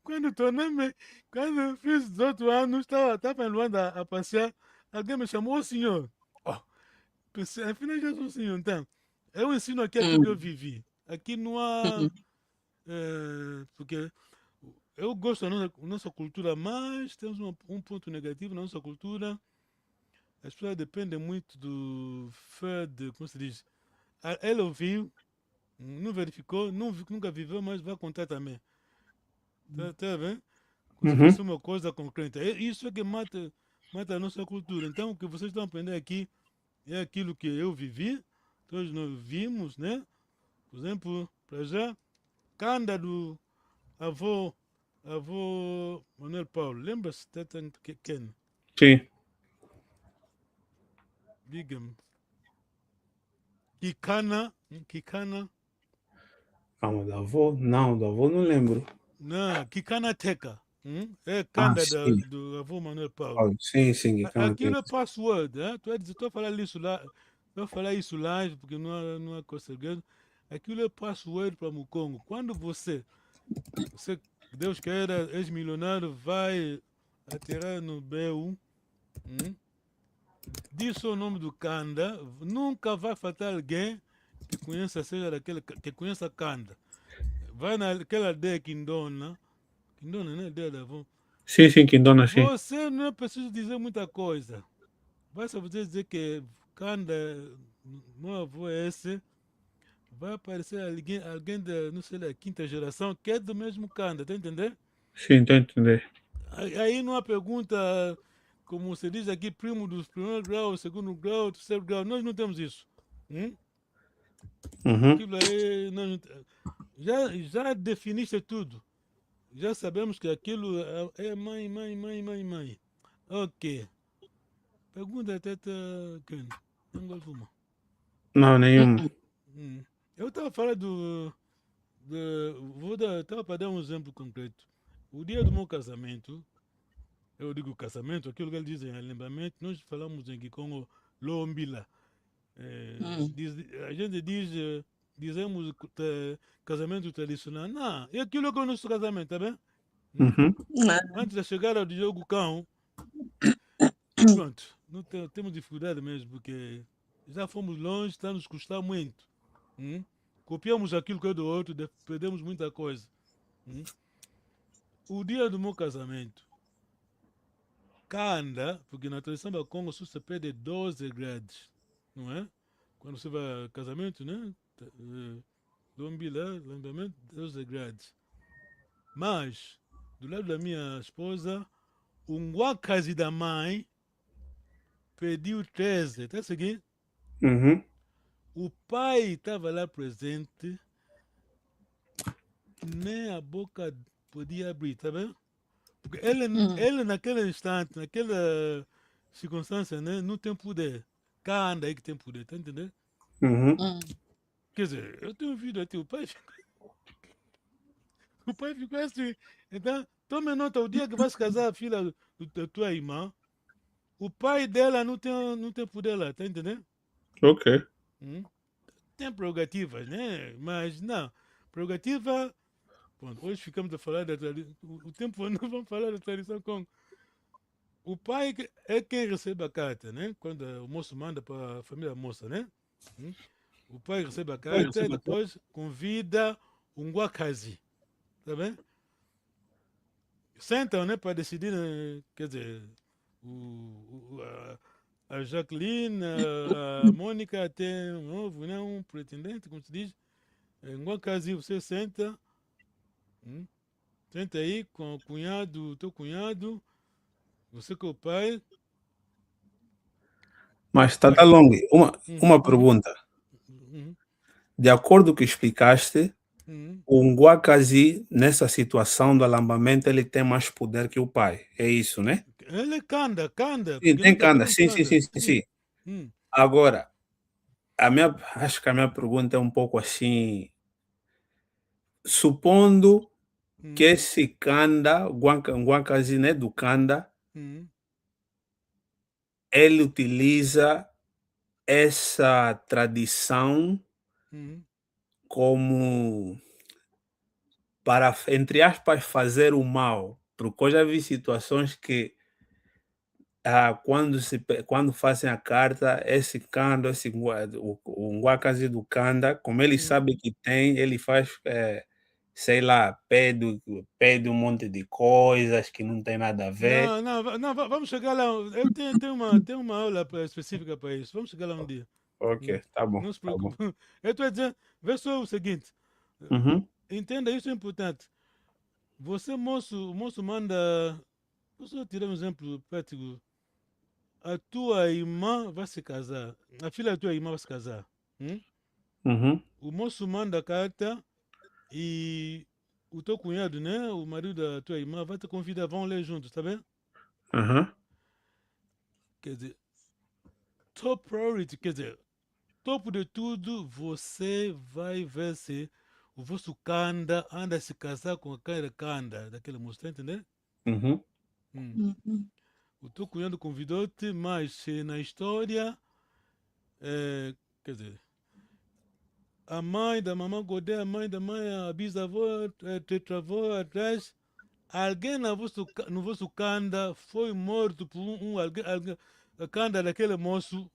quando tornei-me, quando fiz 18 anos, estava em Luanda a passear, alguém me chamou, ô senhor. Pensei, afinal, já sou senhor, então. Eu ensino aqui aquilo que eu vivi. Aqui não há... porque eu gosto da nossa cultura, mas temos um ponto negativo na nossa cultura. As pessoas dependem muito do fed, como se diz? Ela ouviu, não verificou, nunca viveu, mas vai contar também. Tá vendo? Como se fosse uma coisa concreta. Isso é que mata a nossa cultura. Então, o que vocês estão aprendendo aqui é aquilo que eu vivi, todos nós vimos, né? Por exemplo, para já, Kanda do avô Manuel Paulo. Lembra-se de Ken? Sim. Diga-me. Kikana. Calma, do avô? Não, do avô não lembro. Não, Kikana Teka. É Kanda do avô Manuel Paulo. Sim, Kikana Aquilo é Teka. password. Estou a falar isso lá. Vou falar isso lá, porque não é coisa segredo. Aquilo é password para o Congo. Quando você, Deus queira, ex-milionário, vai atirar no BU, diz o nome do Kanda, nunca vai faltar alguém que conheça, seja daquele que conheça Kanda. Vai naquela aldeia Quindona, né? Aldeia da avó. Sim, Quindona, sim. Você não é preciso dizer muita coisa. Basta você dizer que Kanda, meu avô é esse, vai aparecer alguém da, não sei, da quinta geração, que é do mesmo Kanda, tá entendendo? Sim, estou a entender. Aí não há pergunta, como se diz aqui, primo dos primeiro grau, segundo grau, terceiro grau. Nós não temos isso. Uhum. Aquilo aí, nós não já definiste tudo. Já sabemos que aquilo é mãe. Ok. Pergunta até quem? Não gosto uma. Não, nenhuma. Eu estava falando estava para dar um exemplo concreto. O dia do meu casamento, eu digo casamento, aquilo que eles dizem é lembramento, nós falamos em Kikongo, Lombila. A gente dizemos casamento tradicional. Não, é aquilo que é o nosso casamento, tá bem? Uhum. Antes da chegada do Diogo Cão, pronto, não temos dificuldade mesmo, porque já fomos longe, está nos custar muito. Copiamos aquilo que é do outro, perdemos muita coisa. O dia do meu casamento, anda, porque na tradição do Congo só se perde 12 graus, não é? Quando você vai a casamento, né? Lombila, lembramento, 12 graus. Mas, do lado da minha esposa, um wakazi da mãe pediu 13, tá seguindo? Uhum. O pai estava lá presente, nem a boca podia abrir, tá vendo? Porque ele naquele instante, naquela circunstância, né, não tem poder. Cá anda aí que tem poder, tá entendendo? Uhum. Quer dizer, eu tenho vídeo aqui, o pai ficou assim. Então, tome nota, o dia que vai se casar a filha da tua irmã, o pai dela não tem poder lá, tá entendendo? Ok. Tem prerrogativas, né? Mas não, prerrogativa. Bom, hoje ficamos a falar da tradição. O tempo nós vamos falar da tradição Congo. O pai é quem recebe a carta, né? Quando o moço manda para a família moça, né? O pai recebe a carta e depois convida um guacazi, tá bem? Sentam, né, para decidir, né? Quer dizer, a Jacqueline, a Mônica tem um novo, né? Um pretendente, como se diz. Em guacazi você senta, senta aí com o cunhado, teu cunhado, você com o pai. Mas, Tatalong, uma Uhum, pergunta. uhum, De acordo com o que explicaste, uhum. o Ngwakazi, nessa situação do alambamento, ele tem mais poder que o pai. É isso, né? Ele canta, Sim, porque ele tem está canda. pedindo Sim, sim, canta. sim, sim, sim. Agora, acho que a minha pergunta é um pouco assim. Supondo que esse canda, Ngwakazi, né, do canda, ele utiliza essa tradição como para, entre aspas, fazer o mal. Porque eu já vi situações que quando fazem a carta, esse canda, o Ngwakazi do canda, como ele sabe que tem, ele faz, sei lá, pede um monte de coisas que não tem nada a ver. Não, vamos chegar lá. Tem uma aula específica para isso. Vamos chegar lá um dia. Ok, tá bom, Não se tá bom. preocupe. Eu estou a dizer, vê só o seguinte. Uhum. Entenda, isso é importante. Você, o moço manda. Vou só tirar um exemplo prático. A tua irmã vai se casar. A filha da tua irmã vai se casar. Uhum. O moço manda a carta e o teu cunhado, né? O marido da tua irmã vai te convidar, vão ler juntos, tá bem? Uhum. Quer dizer, top priority, quer dizer, topo de tudo, você vai ver se o vosso canda anda a se casar com aquele canda daquele moço, tá entendendo? Uhum. O teu cunhado convidou-te, mas se na história, quer dizer, a mãe da mamãe Godé, a mãe da mãe, a bisavó, a tetravó atrás, alguém no vosso canda foi morto por alguém, a canda daquele moço,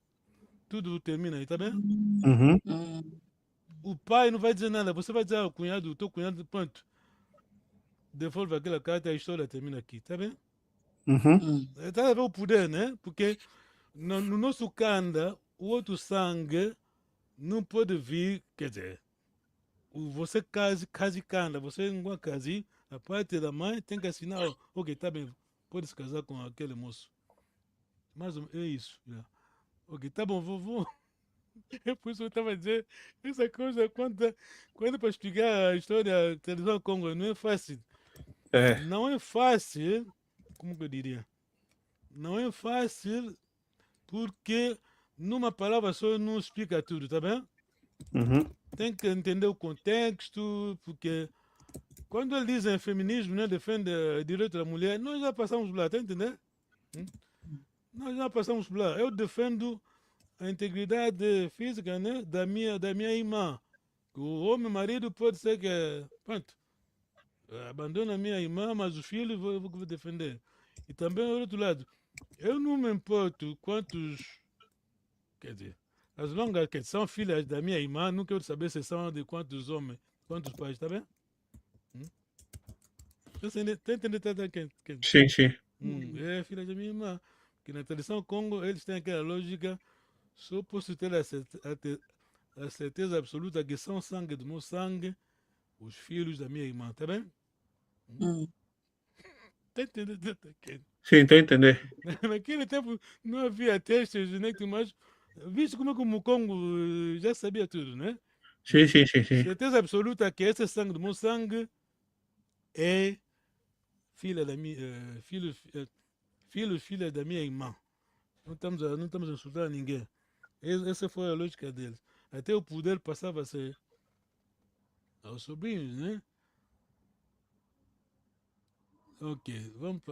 tudo termina aí, tá bem? Uhum. O pai não vai dizer nada, você vai dizer ao cunhado, o teu cunhado, pronto, devolve aquela carta e a história termina aqui, tá bem? Uhum. Tá a ver o poder, né? Porque no nosso canda, o outro sangue não pode vir, quer dizer, você case canda, você não case, a parte da mãe tem que assinar, ó, ok, tá bem, pode se casar com aquele moço. Mas é isso. Já. Ok, tá bom, vovô. É por isso que eu estava a dizer, essa coisa, quando para explicar a história da televisão Congo, não é fácil. É. Não é fácil, como que eu diria? Não é fácil porque numa palavra só não explica tudo, tá bem? Uhum. Tem que entender o contexto, porque quando eles dizem feminismo, né, defende o direito da mulher, nós já passamos por lá, tá entendendo? Nós já passamos por lá. Eu defendo a integridade física, né, da minha irmã. O homem, marido, pode ser que, pronto, abandona a minha irmã, mas o filho eu vou defender. E também, do outro lado, eu não me importo quantos, quer dizer, as longas que são filhas da minha irmã, não quero saber se são de quantos homens, quantos pais, tá bem? Está entendendo? Sim, sim. É filha da minha irmã. Que na tradição Congo, eles têm aquela lógica, só posso ter a certeza absoluta que são sangue do meu sangue, os filhos da minha irmã, tá bem? Tá entendendo? Sim, estou a entender. Naquele tempo não havia testes genéticos, mas visto como é que o Mukongo já sabia tudo, né? Sim, sim, sim, sim. Certeza absoluta que esse sangue do meu sangue é filha da minha, filha da minha irmã. Não estamos a insultar ninguém. Essa foi a lógica deles. Até o poder passava a ser aos sobrinhos, né? Ok, vamos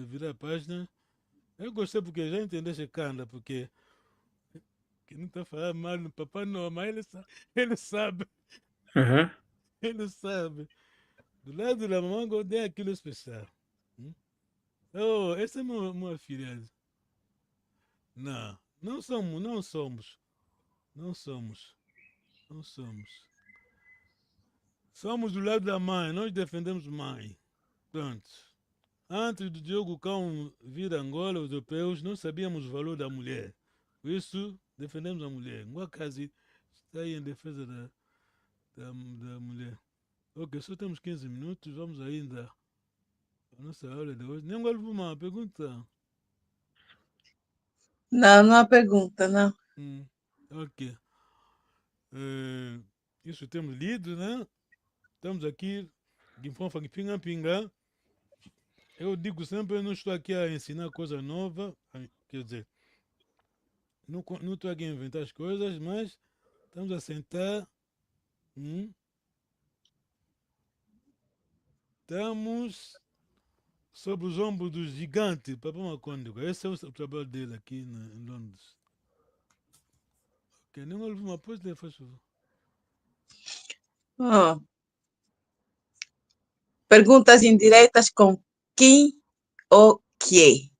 virar a página. Eu gostei porque já entendeste Kanda, porque que não está falando mal do Papai Noel, mas ele sabe, Uhum. ele sabe. Do lado da mamãe, eu dei aquilo especial. Oh, essa é minha filha. Não, não somos, não somos. Não somos. Não somos. Somos do lado da mãe, nós defendemos mãe. Pronto. Antes do Diogo Cão vir a Angola, os europeus não sabíamos o valor da mulher. Por isso, defendemos a mulher. Uma casa está aí em defesa da mulher. Ok, só temos 15 minutos, vamos ainda à nossa aula de hoje. Nem agora uma pergunta. Não há pergunta, não. Ok. Isso temos lido, né? Estamos aqui, Guinfonfa, Pinga, Pinga. Eu digo sempre, eu não estou aqui a ensinar coisa nova, quer dizer, não estou aqui a inventar as coisas, mas estamos a sentar. Estamos sob os ombros do gigante, Papai Macônico. Esse é o trabalho dele aqui em Londres. Ok, não ouvi uma coisa, faz favor. Oh. Perguntas indiretas com quem ou que.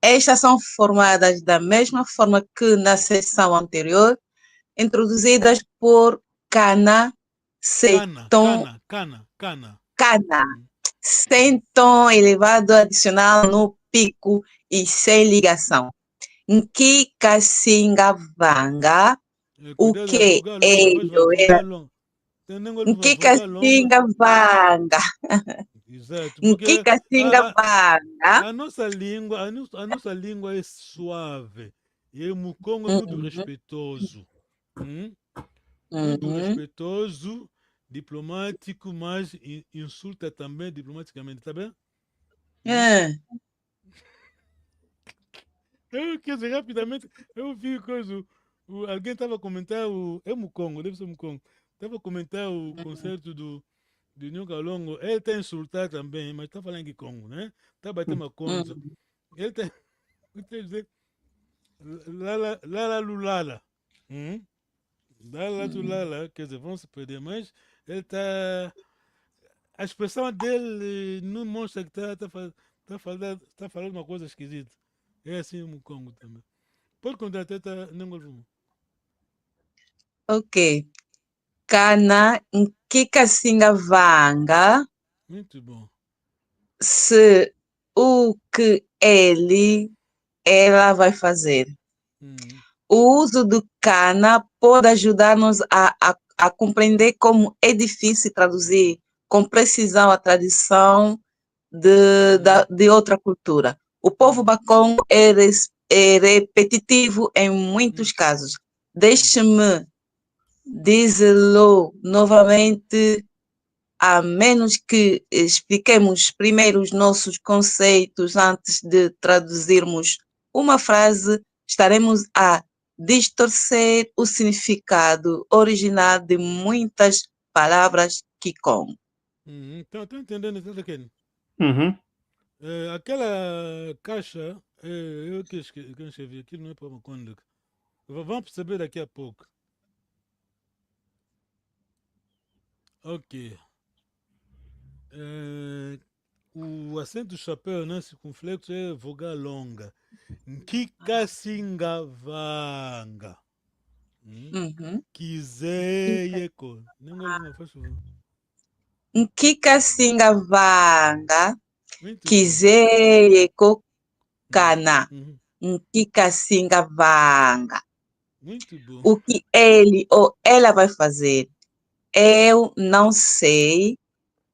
Estas são formadas da mesma forma que na sessão anterior, introduzidas por Cana, Cana, sem tom elevado adicional no pico e sem ligação. Nkika Singavanga, o que ele Nkika Singavanga. Exato, porque Nkika Singavanga. a nossa língua é suave. E o Mukongo é muito respeitoso. Muito respeitoso, diplomático, mas insulta também diplomaticamente, tá bem? Eu quer dizer, rapidamente, eu vi coisa. Alguém estava a comentar é Mukongo, deve ser Mukongo. Estava a comentar o concerto do Nho Kalongo. Ele está a insultar também, mas está falando em Congo, né? Está a bater uma conta. Ele está a dizer Lala Lulala. Lala Lulala, quer dizer, vão se perder, mas ele está. A expressão dele não mostra que está falando uma coisa esquisita. É assim o Mukongo também. Pode contar, Teta Nengo. Ok. Kana Nkika Singavanga. Muito bom. Se o que ela vai fazer. O uso do Kana pode ajudar-nos a compreender como é difícil traduzir com precisão a tradição de outra cultura. O povo bacongo é repetitivo em muitos casos. Deixe-me dizê-lo novamente, a menos que expliquemos primeiro os nossos conceitos antes de traduzirmos uma frase, estaremos a distorcer o significado original de muitas palavras Kikongo. Então, estou entendendo, está aqui. Uhum. Aquela caixa, eu que escrevi, aquilo não é para uma conta. Vamos perceber daqui a pouco. Ok. O acento do chapéu, né, circunflexo, é vogal longa. Nkikasingavanga. Kizeyeko. Não faz favor. Nkikasingavanga, Muito bom. Kizeyeko kana. Nkikasingavanga. Muito bom. O que ele ou ela vai fazer? Eu não sei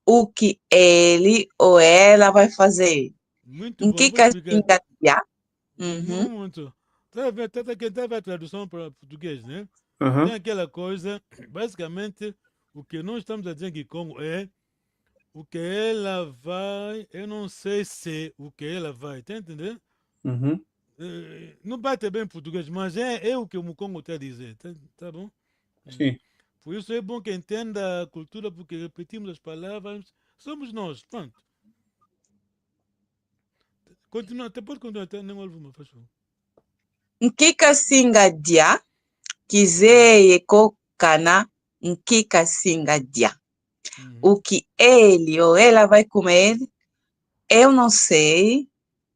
o que ele ou ela vai fazer. Muito bom. Vou Nkikasingavanga. Muito. Tá a ver a tradução para português, né? Uhum. Tem aquela coisa, basicamente, o que nós estamos a dizer em Congo é o que ela vai, eu não sei se o que ela vai, tá entendendo? Uhum. Não bate bem em português, mas é o que o Mukongo está a dizer, tá bom? Sim. Por isso é bom que entenda a cultura, porque repetimos as palavras, somos nós, pronto. Continua, pode continuar, não ouve, faz favor. Nkikasingadia, Kizeyeko kana, Nkikasingadia. O que ele ou ela vai comer, eu não sei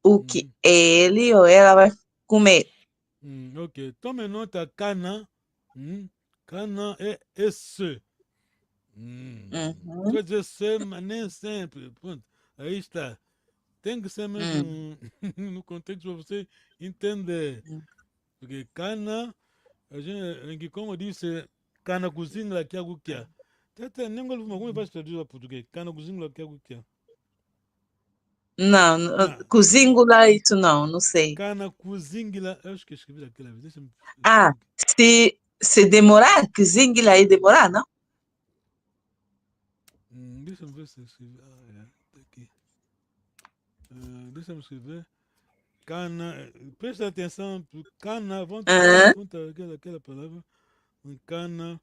o que ele ou ela vai comer. Ok, tome nota, cana. Cana é esse. Quer dizer ser, mas nem sempre. Pronto, aí está. Tem que ser mesmo no contexto para você entender. Porque cana, a gente, como disse, cana cozinha lá que é algo que é. Como vai se traduzir a português? Cana cozinha lá que é algo que é. Não, cozinha isso não sei. Cana cozinha lá, eu acho que escrevi daquela vez. Deixa-me. Se demorar, cozinha aí demorar, não? Deixa-me ver se eu escrevi. Tá aqui. Deixa-me escrever. Cana, presta atenção, cana, vamos aquela palavra. Cana,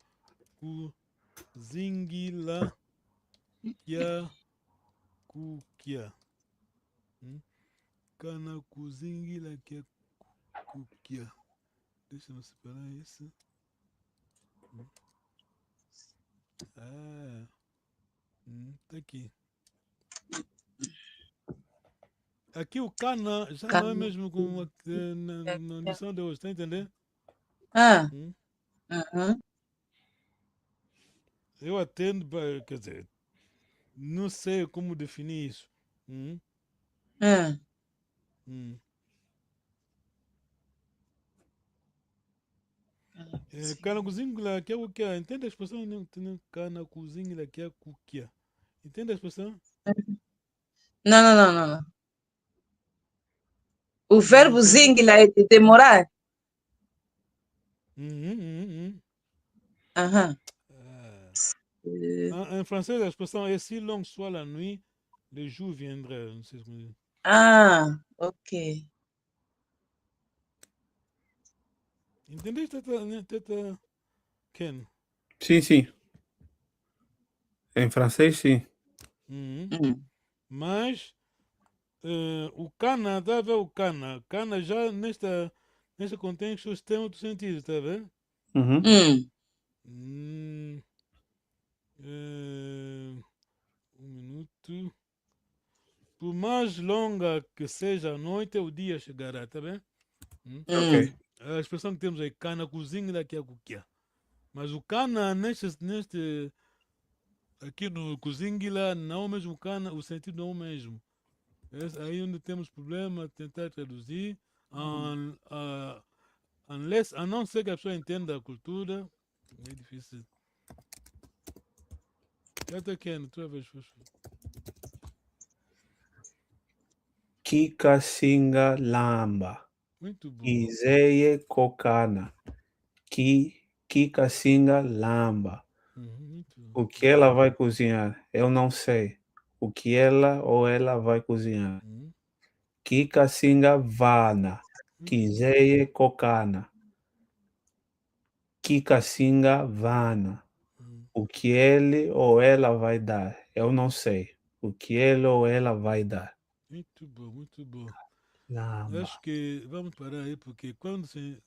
cozinha, kia, kukia. Cana, cozinha, kia, kukia. Deixa-me separar isso. Tá aqui. Aqui o cana já não é mesmo como na lição de hoje, tá entendendo? Eu atendo, quer dizer, não sei como definir isso. Cana cozinha que é o que é? Entende a expressão? Cana cozinha que é o que é? Entende a expressão? Não. O verbo zingla é de demorar. Em francês, a expressão é si longue soit la nuit, le jour viendra. Não sei como dizer. Ok. Entendeste, Ken? Sim. Em francês, sim. Mas o cana, tá a ver o cana? Cana já neste contexto tem outro sentido, tá a ver? Um minuto. Por mais longa que seja a noite, o dia chegará, tá bem? Ok. A expressão que temos aí, cana cozinha daqui a cuquia. Mas o cana aqui no cozinha não é o mesmo cana, o sentido não é o mesmo. Aí onde temos problema, tentar traduzir, a não ser que a pessoa entenda a cultura, é difícil. Até Ken, outra vez, faz favor. Kikasinga lamba. Muito bom. Izeye kokana. Kikasinga lamba. Muito bom. O que ela vai cozinhar? Eu não sei. O que ela ou ela vai cozinhar? Kikasinga vana. Kizeye kokana. Kikasinga vana. O que ele ou ela vai dar? Eu não sei. O que ele ou ela vai dar? Muito bom, muito bom. Lamba. Acho que vamos parar aí, porque quando se.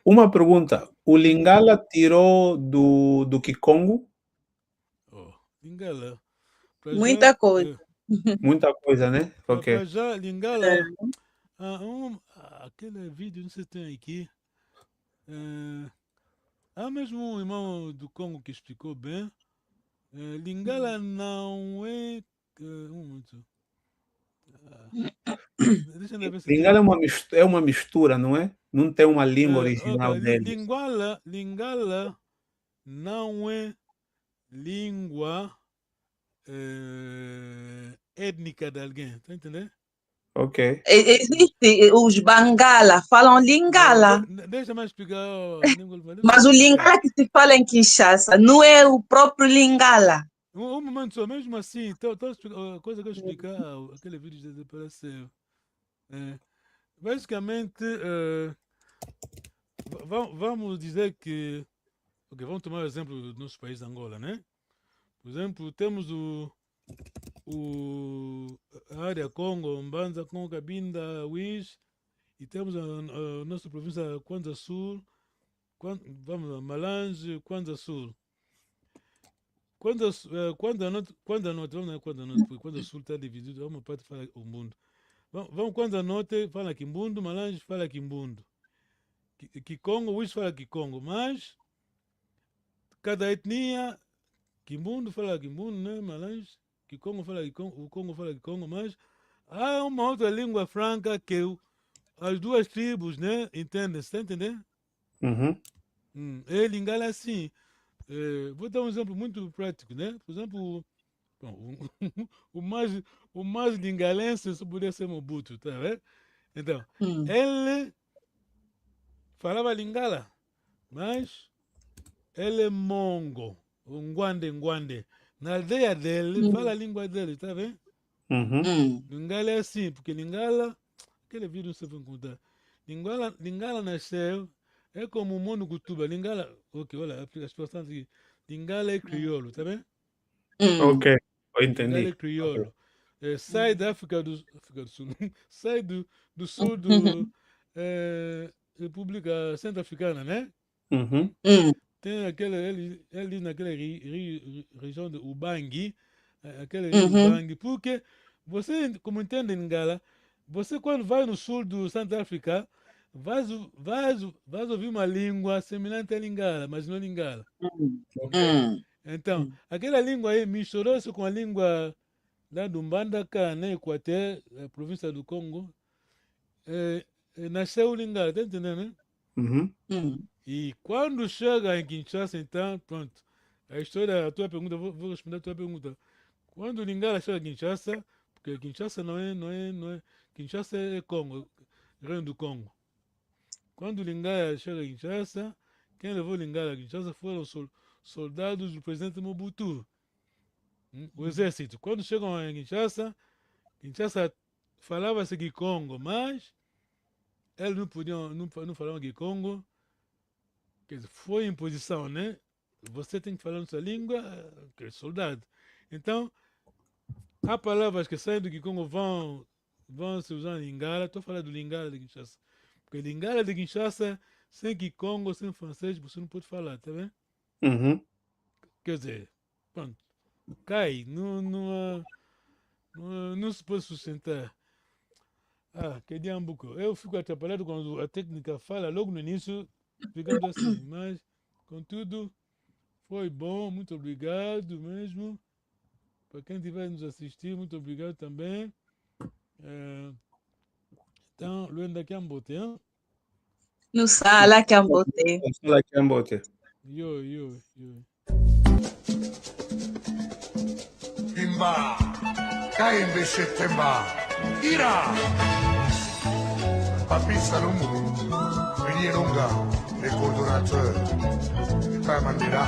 Uma pergunta. O Lingala tirou do Kikongo? Oh, Lingala. Pra Muita já, coisa. Muita coisa, né? Pra Ok. já, Lingala. Aquele vídeo, não sei se tem aqui. Há mesmo um irmão do Congo que explicou bem. Lingala não é. Um momento. Deixa eu ver se Lingala tem. é uma mistura, não é? Não tem uma língua Ok, original deles. Lingala não é língua étnica de alguém, tá entendendo? Ok. Existe os Bangala, falam Lingala. Deixa eu explicar a língua. Mas o Lingala que se fala em Kinshasa não é o próprio Lingala. Um momento só, mesmo assim, a coisa que eu explicar, aquele vídeo desapareceu. Basicamente, vamos dizer que. Ok, vamos tomar o exemplo do nosso país, Angola, né? Por exemplo, temos a área Congo, Mbanza, Congo, Cabinda, Wish, e temos a nossa província Kwanza Sul, vamos a Malange, Kwanza Sul. Kwanza Norte, vamos na Kwanza Norte, porque Kwanza Sul está dividido, uma parte fala o mundo. Vamos Kwanza Norte, fala Kimbundo, Malange fala Kimbundo. Kikongo, Wish fala Kikongo, mas cada etnia, Kimbundo fala Kimbundo, né? Malange, Kikongo fala Kikongo, o Congo fala Kikongo, mas há uma outra língua franca que as duas tribos, né, entendem, você está entendendo? Uhum. É Lingala assim. Vou dar um exemplo muito prático, né? Por exemplo, bom, o mais lingalense só poderia ser Mobutu, tá vendo? Então, ele falava Lingala, mas ele é mongo, Ngwande. Na aldeia dele, fala a língua dele, tá vendo? Lingala é assim, porque Lingala, aquele vídeo não se vai contar. Lingala nasceu, é como o mundo Gutuba. Lingala, ok, olha, a expressão aqui. Lingala é crioulo, tá vendo? Ok, eu Lingala entendi. é crioulo. Sai da África do Sul, sai do sul do República Centro-Africana, né? Uhum. Tem ele naquela região de Ubangi, aquele rio Ubangi, porque você, como entende Lingala, você quando vai no sul do Centro-África, vai ouvir uma língua semelhante a Lingala, mas não é Lingala. Okay? Então, aquela língua aí misturou-se com a língua lá do Mbandaka, na Equateur, a província do Congo, nasceu o Lingala, tá entendendo, né? Uhum. E quando chega em Kinshasa, então, pronto. A tua pergunta, vou responder a tua pergunta. Quando o Lingala chega em Kinshasa, porque Kinshasa não é. Kinshasa é Congo, Reino do Congo. Quando o Lingala chega em Kinshasa, quem levou o Lingala a Kinshasa foram os soldados do presidente Mobutu, o exército. Quando chegam em Kinshasa falava-se Kikongo, mas eles não falavam Kikongo. Quer dizer, foi imposição, né? Você tem que falar nossa língua, que é soldado. Então, há palavras que saem do Kikongo vão se usar em Lingala. Estou falando do Lingala de Kinshasa. Porque Lingala de Kinshasa, sem Kikongo, sem francês, você não pode falar, tá vendo? Quer dizer, pronto, cai, não se pode sustentar. Que diambuco. Eu fico atrapalhado quando a técnica fala logo no início, ficando assim, mas, contudo, foi bom, muito obrigado mesmo. Para quem estiver nos assistir, muito obrigado também. Então, Luenda Kiambote, hein? No sala Kiambote. Sala Kiambote. Yo. Simba, Kaimbe Septemba, Ira, Papi Salomon, William Longa, les coordonnateurs, Père Mandela.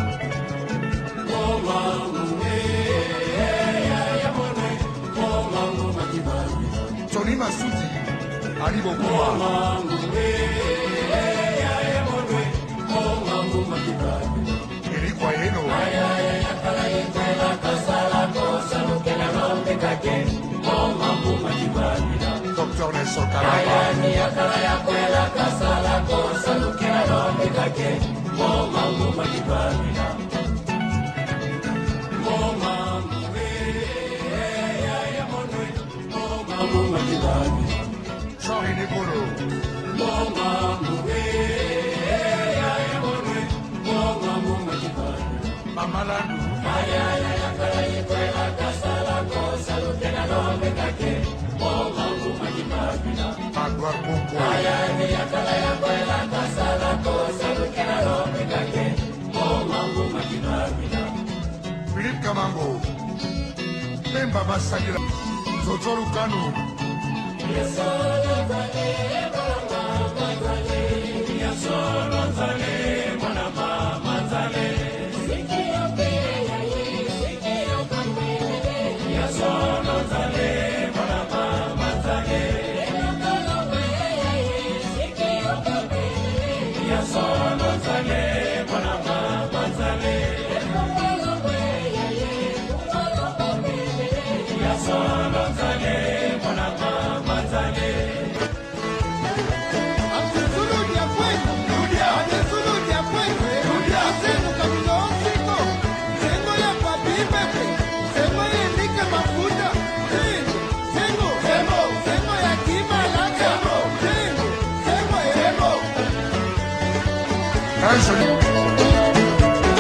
Tony Masudi, Ali Bokuma. Eric Wayeno. Dr. Nelson Karaba. Jean-René Nebolo. Mamalandu. Magwar Boko. Philippe Kamango. Lemba Masagira. Zozoru Kanu.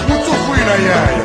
Mutukuina yaya.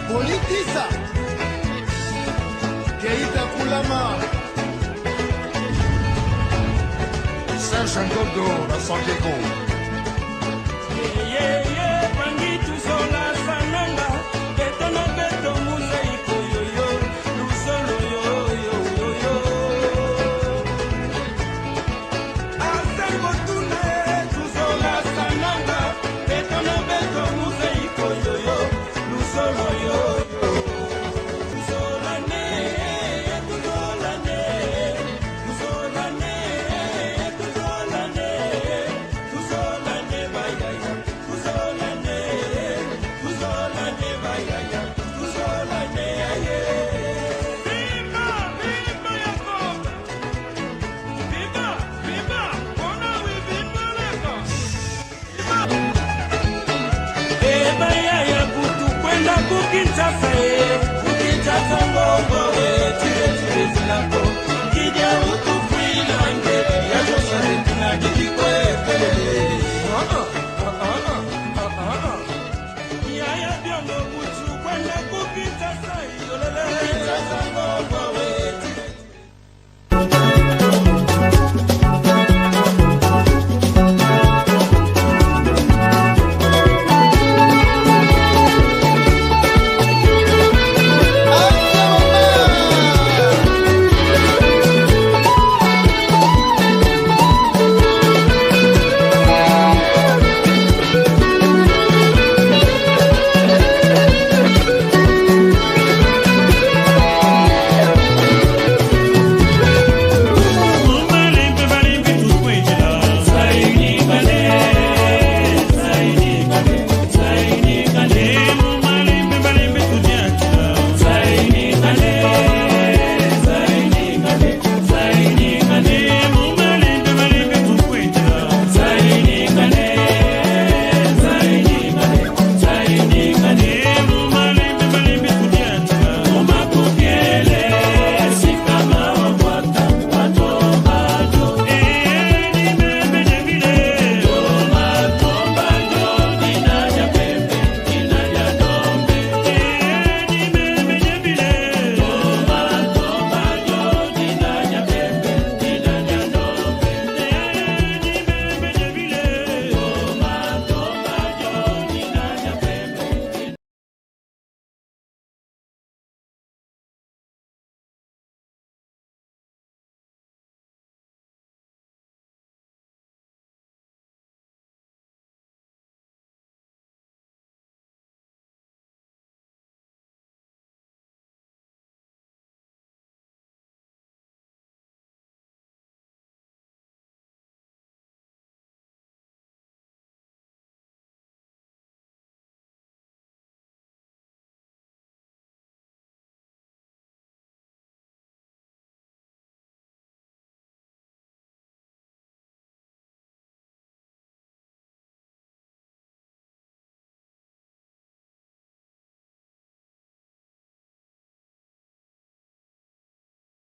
Politiza Keita Kulama Serge Ndodo na San Diego. Kinshasa, Kinshasa, Congo.